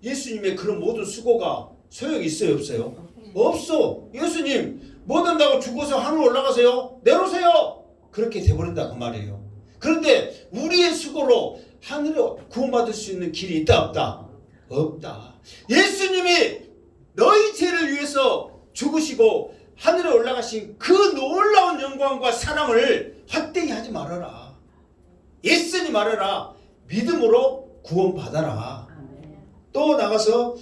예수님의 그런 모든 수고가 소용이 있어요, 없어요? 없어. 예수님 못 한다고 죽어서 하늘 올라가세요? 내놓으세요. 그렇게 돼버린다 그 말이에요. 그런데 우리의 수고로 하늘에 구원받을 수 있는 길이 있다 없다? 없다. 예수님이 너희 죄를 위해서 죽으시고 하늘에 올라가신 그 놀라운 영광과 사랑을 헛되이 하지 말아라. 애쓰지 말아라. 믿음으로 구원받아라. 또 나가서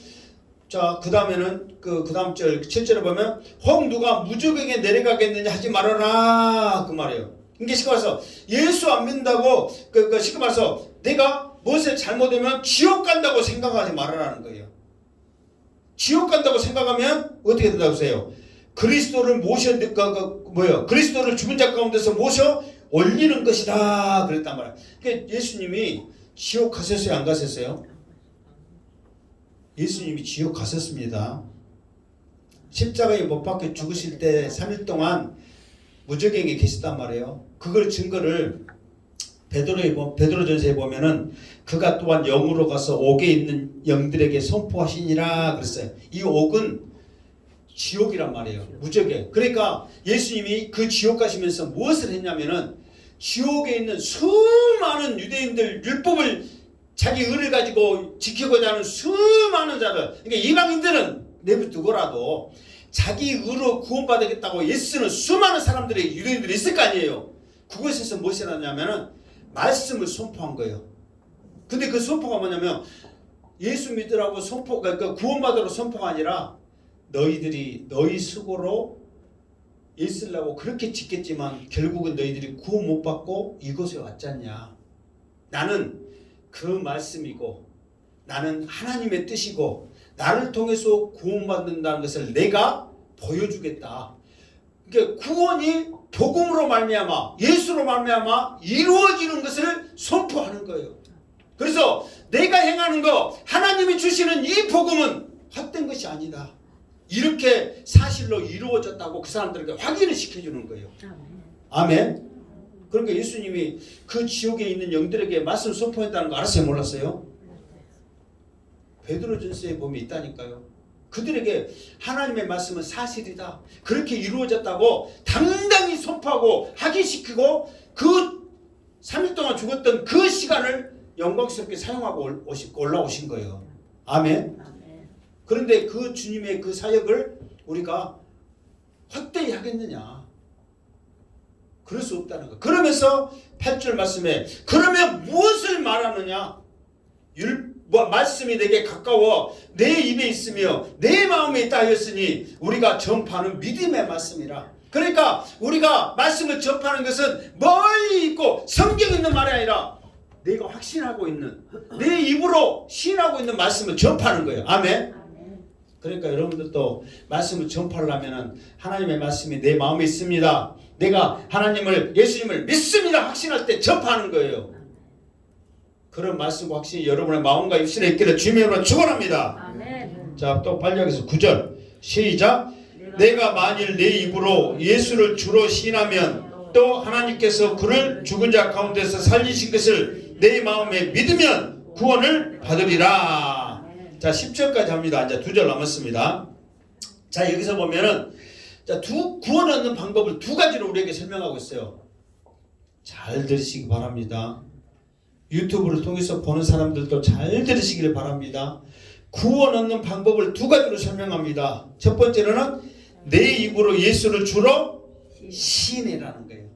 자, 그 다음에는 그 다음 절 7절에 보면 혹 누가 무적에게 내려가겠느냐 하지 말아라 그 말이에요. 이게 쉽게 말해서 예수 안 믿는다고 쉽게 말해서 내가 무엇을 잘못하면 지옥 간다고 생각하지 말아라는 거예요. 지옥 간다고 생각하면 어떻게 된다고 하세요? 그리스도를 그리스도를 죽은 자 가운데서 모셔 올리는 것이다 그랬단 말이에요. 그러니까 예수님이 지옥 가셨어요, 안 가셨어요? 예수님이 지옥 가셨습니다. 십자가에 못 박혀 죽으실 때 3일 동안 무적행에 계셨단 말이에요. 그걸 증거를 베드로전서에 보면은 그가 또한 영으로 가서 옥에 있는 영들에게 선포하시니라 그랬어요. 이 옥은 지옥이란 말이에요. 무적에. 그러니까 예수님이 그 지옥 가시면서 무엇을 했냐면은 지옥에 있는 수많은 유대인들 율법을 자기 의를 가지고 지키고자 하는 수많은 자들, 그러니까 이방인들은 내버려두고라도 자기 의로 구원받겠다고 애쓰는 수많은 사람들이 유대인들이 있을 거 아니에요. 그곳에서 무엇을 하냐면은 말씀을 선포한 거예요. 근데 그 선포가 뭐냐면 예수 믿으라고 그러니까 구원받으라고 선포가 아니라 너희들이 너희 수고로 애쓰려고 그렇게 짓겠지만 결국은 너희들이 구원 못 받고 이곳에 왔잖냐. 나는 그 말씀이고 나는 하나님의 뜻이고 나를 통해서 구원받는다는 것을 내가 보여주겠다. 그러니까 구원이 복음으로 말미암아 예수로 말미암아 이루어지는 것을 선포하는 거예요. 그래서 내가 행하는 거 하나님이 주시는 이 복음은 헛된 것이 아니다. 이렇게 사실로 이루어졌다고 그 사람들에게 확인을 시켜주는 거예요. 아멘. 그러니까 예수님이 그 지옥에 있는 영들에게 말씀 선포했다는 거 알았어요, 몰랐어요? 베드로전서에 보면 있다니까요. 그들에게 하나님의 말씀은 사실이다. 그렇게 이루어졌다고 당당히 선포하고 확인시키고 그 3일 동안 죽었던 그 시간을 영광스럽게 사용하고 올라오신 거예요. 아멘. 그런데 그 주님의 그 사역을 우리가 헛되이 하겠느냐? 그럴 수 없다는 거. 그러면서 8절 말씀에 그러면 무엇을 말하느냐? 말씀이 내게 가까워 내 입에 있으며 내 마음에 있다 하였으니 우리가 전파하는 믿음의 말씀이라. 그러니까 우리가 말씀을 전파하는 것은 멀리 있고 성경에 있는 말이 아니라 내가 확신하고 있는 내 입으로 시인하고 있는 말씀을 전파하는 거예요. 아멘. 그러니까 여러분들도 말씀을 전파하려면 하나님의 말씀이 내 마음에 있습니다. 내가 하나님을 예수님을 믿습니다 확신할 때 전파하는 거예요. 그런 말씀과 확신이 여러분의 마음과 입술에 있기를 주님의 이름으로 축원합니다. 자, 또 빨리 여기서 9절 시작. 내가 만일 내 입으로 예수를 주로 시인하면 또 하나님께서 그를 죽은 자 가운데서 살리신 것을 내 마음에 믿으면 구원을 받으리라. 자, 10절까지 합니다. 이제 2절 남았습니다. 자, 여기서 보면은 자, 구원 얻는 방법을 두 가지로 우리에게 설명하고 있어요. 잘 들으시기 바랍니다. 유튜브를 통해서 보는 사람들도 잘 들으시기를 바랍니다. 구원 얻는 방법을 두 가지로 설명합니다. 첫 번째로는 내 입으로 예수를 주로 시인해라는 거예요.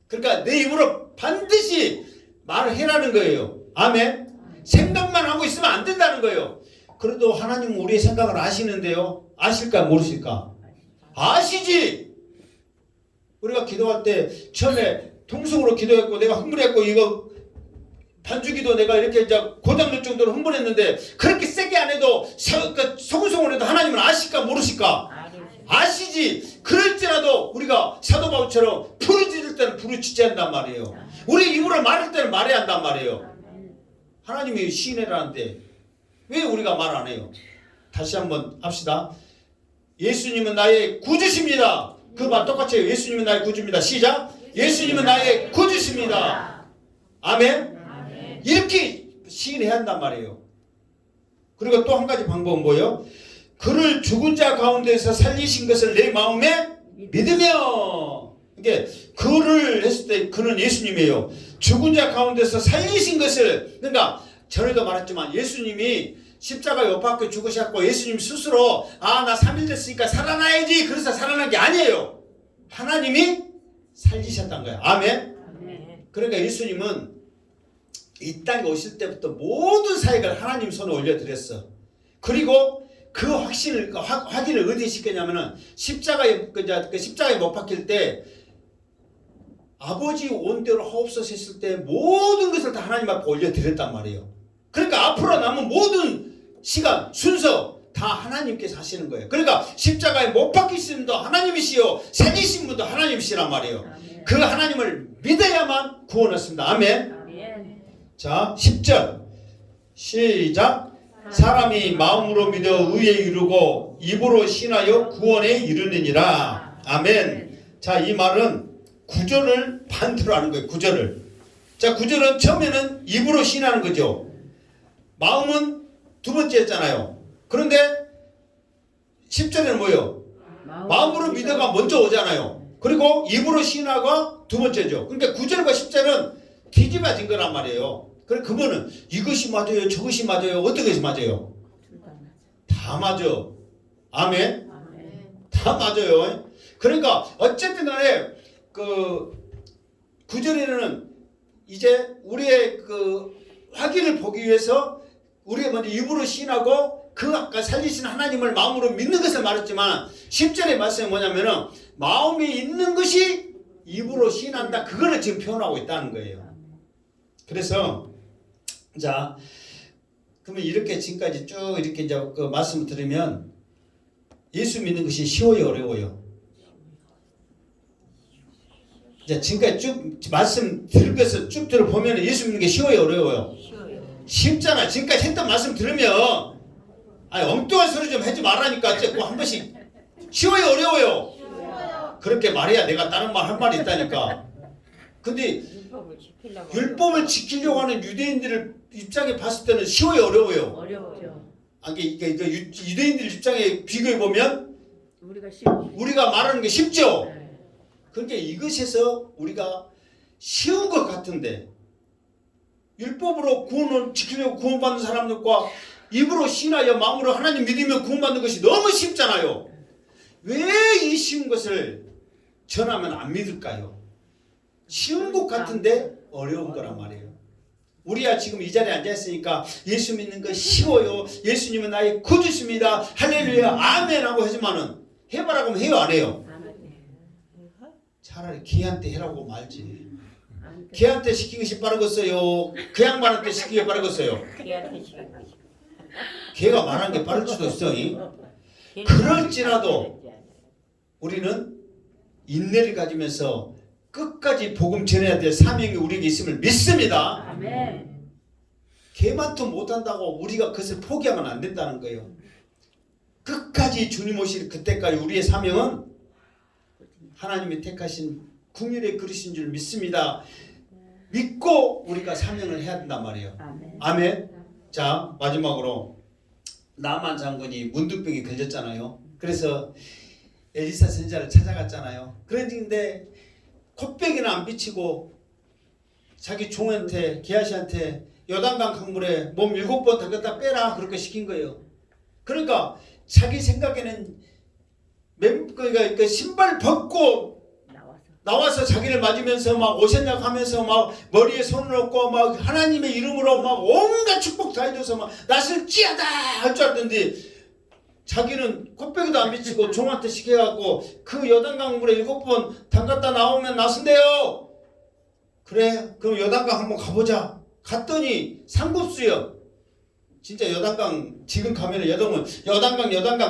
그러니까 내 입으로 반드시 말을 해라는 거예요. 아멘. 생각만 하고 있으면 안 된다는 거예요. 그래도 하나님은 우리의 생각을 아시는데요. 아실까 모르실까? 아시지. 우리가 기도할 때 처음에 통성으로 기도했고 내가 흥분했고 이거 반주기도 내가 이렇게 이제 고장날 정도로 흥분했는데 그렇게 세게 안 해도 소근소근 해도 하나님은 아실까 모르실까? 아시지. 그럴지라도 우리가 사도 바울처럼 부르짖을 때는 부르짖어야 한단 말이에요. 우리 입으로 말할 때는 말해야 한단 말이에요. 하나님이 시인해라는데 왜 우리가 말 안 해요? 다시 한번 합시다. 예수님은 나의 구주십니다. 그 말 똑같이 해요. 예수님은 나의 구주입니다. 시작. 예수님은 나의 구주십니다. 아멘. 이렇게 시인해야 한단 말이에요. 그리고 또 한 가지 방법은 뭐예요? 그를 죽은 자 가운데서 살리신 것을 내 마음에 믿으며. 이게 그를 했을 때 그는 예수님이에요. 죽은 자 가운데서 살리신 것을, 그러니까 전에도 말했지만 예수님이 십자가에 못 박혀 죽으셨고 예수님 스스로 나 3일 됐으니까 살아나야지 그래서 살아난 게 아니에요. 하나님이 살리셨단 거예요. 아멘. 그러니까 예수님은 이 땅에 오실 때부터 모든 사역을 하나님 손에 올려드렸어. 그리고 그 확인을 어디에 시켰냐면은 십자가에 못 박힐 때 아버지 온대로 하옵소서 했을 때 모든 것을 다 하나님 앞에 올려드렸단 말이에요. 그러니까 앞으로 남은 모든 시간, 순서 다 하나님께서 하시는 거예요. 그러니까 십자가에 못 박히신 분도 하나님이시요 살리신 분도 하나님이시란 말이에요. 아멘. 그 하나님을 믿어야만 구원 얻습니다. 아멘. 아멘. 자, 10절 시작. 사람이 마음으로 믿어 의에 이르고 입으로 신하여 구원에 이르느니라. 아멘. 자, 이 말은 구절을 반대로 하는 거예요. 구절을. 자, 구절은 처음에는 입으로 신하는 거죠. 마음은 두 번째였잖아요. 그런데 10절에는 뭐예요? 마음으로 믿어가 먼저 오잖아요. 그리고 입으로 신하가 두 번째죠. 그러니까 9절과 10절은 뒤집어진 거란 말이에요. 그래, 그거는 이것이 맞아요, 저것이 맞아요, 어떤 것이 맞아요? 다 맞아. 아멘. 다 맞아요. 그러니까 어쨌든 간에 그 9절에는 이제 우리의 그 확인을 보기 위해서 우리가 먼저 입으로 신하고 그 아까 살리신 하나님을 마음으로 믿는 것을 말했지만 10절의 말씀이 뭐냐면은 마음이 있는 것이 입으로 신한다. 그거를 지금 표현하고 있다는 거예요. 그래서 자, 그러면 이렇게 지금까지 쭉 이렇게 이제 그 말씀을 들으면 예수 믿는 것이 쉬워요, 어려워요? 이제 지금까지 쭉 말씀 들은 것을 쭉 들어보면 예수 믿는 게 쉬워요, 어려워요? 쉽잖아. 지금까지 했던 말씀 들으면 엉뚱한 소리 좀 하지 말라니까. 꼭 한 번씩 쉬워요, 어려워요? 그렇게 말해야 내가 다른 말 한 말이 있다니까. 근데 율법을 지키려고 하는 유대인들을 입장에 봤을 때는 쉬워요, 어려워요? 어려워요. 이게 유대인들 입장에 비교해 보면 우리가 우리가 말하는 게 쉽죠. 네. 그러니까 이것에서 우리가 쉬운 것 같은데 율법으로 구원을 지키려고 구원받는 사람들과 입으로 신하여 마음으로 하나님 믿으며 구원받는 것이 너무 쉽잖아요. 왜 이 쉬운 것을 전하면 안 믿을까요? 쉬운 것 같은데 어려운 거란 말이에요. 우리야 지금 이 자리에 앉아있으니까 예수 믿는 거 쉬워요. 예수님은 나의 구주십니다. 할렐루야 아멘 하고 하지만은 해봐라고 하면 해요, 안 해요? 차라리 걔한테 해라고 말지. 걔한테 시킨 것이 빠르겠어요? 그 양반한테 시킨 게 빠르겠어요? 걔가 말한 게 빠를 수도 있어. 그럴지라도 우리는 인내를 가지면서 끝까지 복음 전해야 될 사명이 우리에게 있음을 믿습니다. 아멘. 걔만도 못한다고 우리가 그것을 포기하면 안 된다는 거예요. 끝까지 주님 오실 그때까지 우리의 사명은 하나님이 택하신 국률의 그릇인 줄 믿습니다. 믿고 우리가 사명을 해야 된단 말이에요. 아멘. 아멘. 자, 마지막으로 나만 장군이 문둥병이 걸렸잖아요. 그래서 엘리사 선지자를 찾아갔잖아요. 그런데 콧병이나 안 비치고 자기 종한테 게하시한테 요단강 강물에 몸 7번 담갔다 빼라 그렇게 시킨 거예요. 그러니까 자기 생각에는 그 신발 벗고 나와서 자기를 맞으면서 막 오셨냐 하면서 막 머리에 손을 얹고 막 하나님의 이름으로 막 온갖 축복 다 해줘서 막 낯을 찌하다 할 줄 알았는데 자기는 콧배기도 안 비치고 종한테 시켜갖고 그 요단강 물에 7번 담갔다 나오면 낯은데요. 그래 그럼 요단강 한번 가보자. 갔더니 상급수요. 진짜 요단강 지금 가면 요단강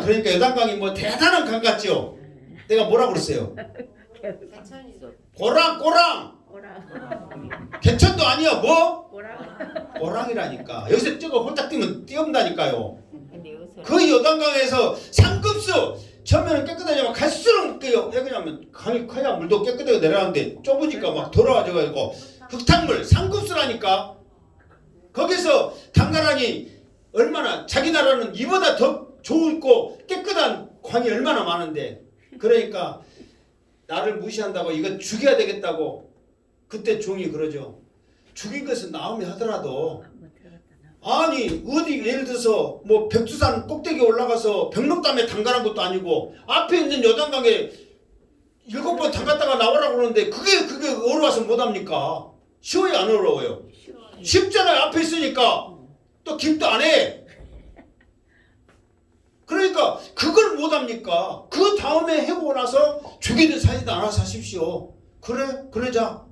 그러니까 요단강이 뭐 대단한 강 같죠. 내가 뭐라 그랬어요? 꼬랑 개천도 아니야. 뭐? 꼬랑이라니까. 여기서 저거 홀딱 뛰면 뛰어온다니까요. 그 요단강에서 상급수 처음에는 깨끗하지만 갈수록 왜 그러냐면 커야 물도 깨끗하게 내려가는데 좁으니까 막 돌아와져가지고 흙탕물 상급수라니까. 거기서 단가라니 얼마나 자기 나라는 이보다 더 좋고 깨끗한 광이 얼마나 많은데, 그러니까 나를 무시한다고 이거 죽여야 되겠다고 그때 종이 그러죠. 죽인 것은 나음이 하더라도 아니 어디 예를 들어서 뭐 백두산 꼭대기 올라가서 백록담에 담가는 것도 아니고 앞에 있는 요단강에 7번 담갔다가 나오라고 그러는데 그게 어려워서 못합니까? 쉬워요 안 어려워요? 쉽잖아요. 앞에 있으니까. 또 김도 안 해. 그러니까 그걸 못합니까? 그 다음에 해보고 나서 죽이든 살리든 알아서 하십시오. 그러자.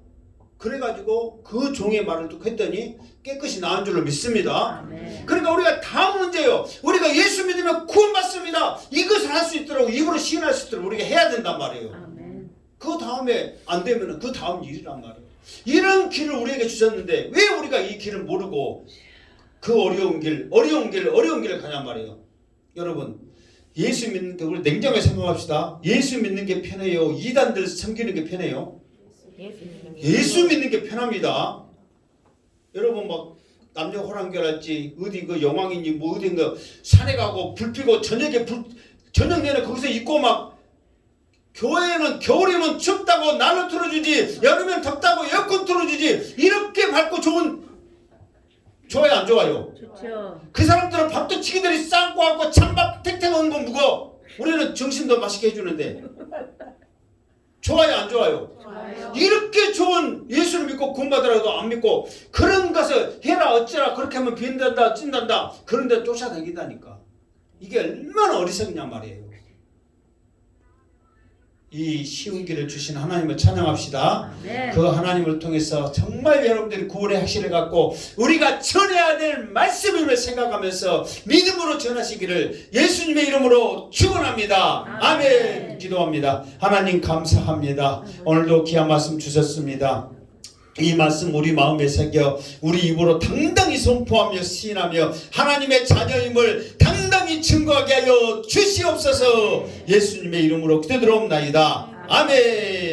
그래가지고 그 종의 말을 또 했더니 깨끗이 나은 줄로 믿습니다. 아멘. 그러니까 우리가 다음 문제예요. 우리가 예수 믿으면 구원받습니다. 이것을 할 수 있도록, 입으로 시인할 수 있도록 우리가 해야 된단 말이에요. 아멘. 그 다음에 안 되면 그 다음 일이란 말이에요. 이런 길을 우리에게 주셨는데 왜 우리가 이 길을 모르고 그 어려운 길을 가냔 말이에요. 여러분, 예수 믿는 게, 우리 냉정하게 생각합시다. 예수 믿는 게 편해요? 이단들 섬기는 게 편해요? 예수 믿는 게 편합니다. 여러분 막 남녀 호랑결할지 어디 그 영왕인지 뭐 어디 그 산에 가고 불 피고 저녁 내내 거기서 있고 막 교회는 겨울이면 춥다고 난로 틀어주지 여름엔 덥다고 에어컨 틀어주지 이렇게 밝고 좋아요 안 좋아요? 좋죠. 그 사람들은 밥도 치기들이 싼 거 갖고 찬밥 탱탱 오는 거 무거워. 우리는 정신도 맛있게 해주는데 좋아요 안 좋아요? 좋아요. 이렇게 좋은 예수를 믿고 구원받으라도 안 믿고 그런 것을 해라 어찌라 그렇게 하면 빈단다 찐단다 그런 데 쫓아다닌다니까. 이게 얼마나 어리석냐 말이에요. 이 쉬운 길을 주신 하나님을 찬양합시다. 네. 그 하나님을 통해서 정말 여러분들이 구원의 확신을 갖고 우리가 전해야 될 말씀임을 생각하면서 믿음으로 전하시기를 예수님의 이름으로 축원합니다. 아멘. 기도합니다. 하나님 감사합니다. 오늘도 귀한 말씀 주셨습니다. 이 말씀 우리 마음에 새겨 우리 입으로 당당히 선포하며 시인하며 하나님의 자녀임을 당당히 증거하게 하여 주시옵소서. 예수님의 이름으로 기도드리옵나이다. 아멘.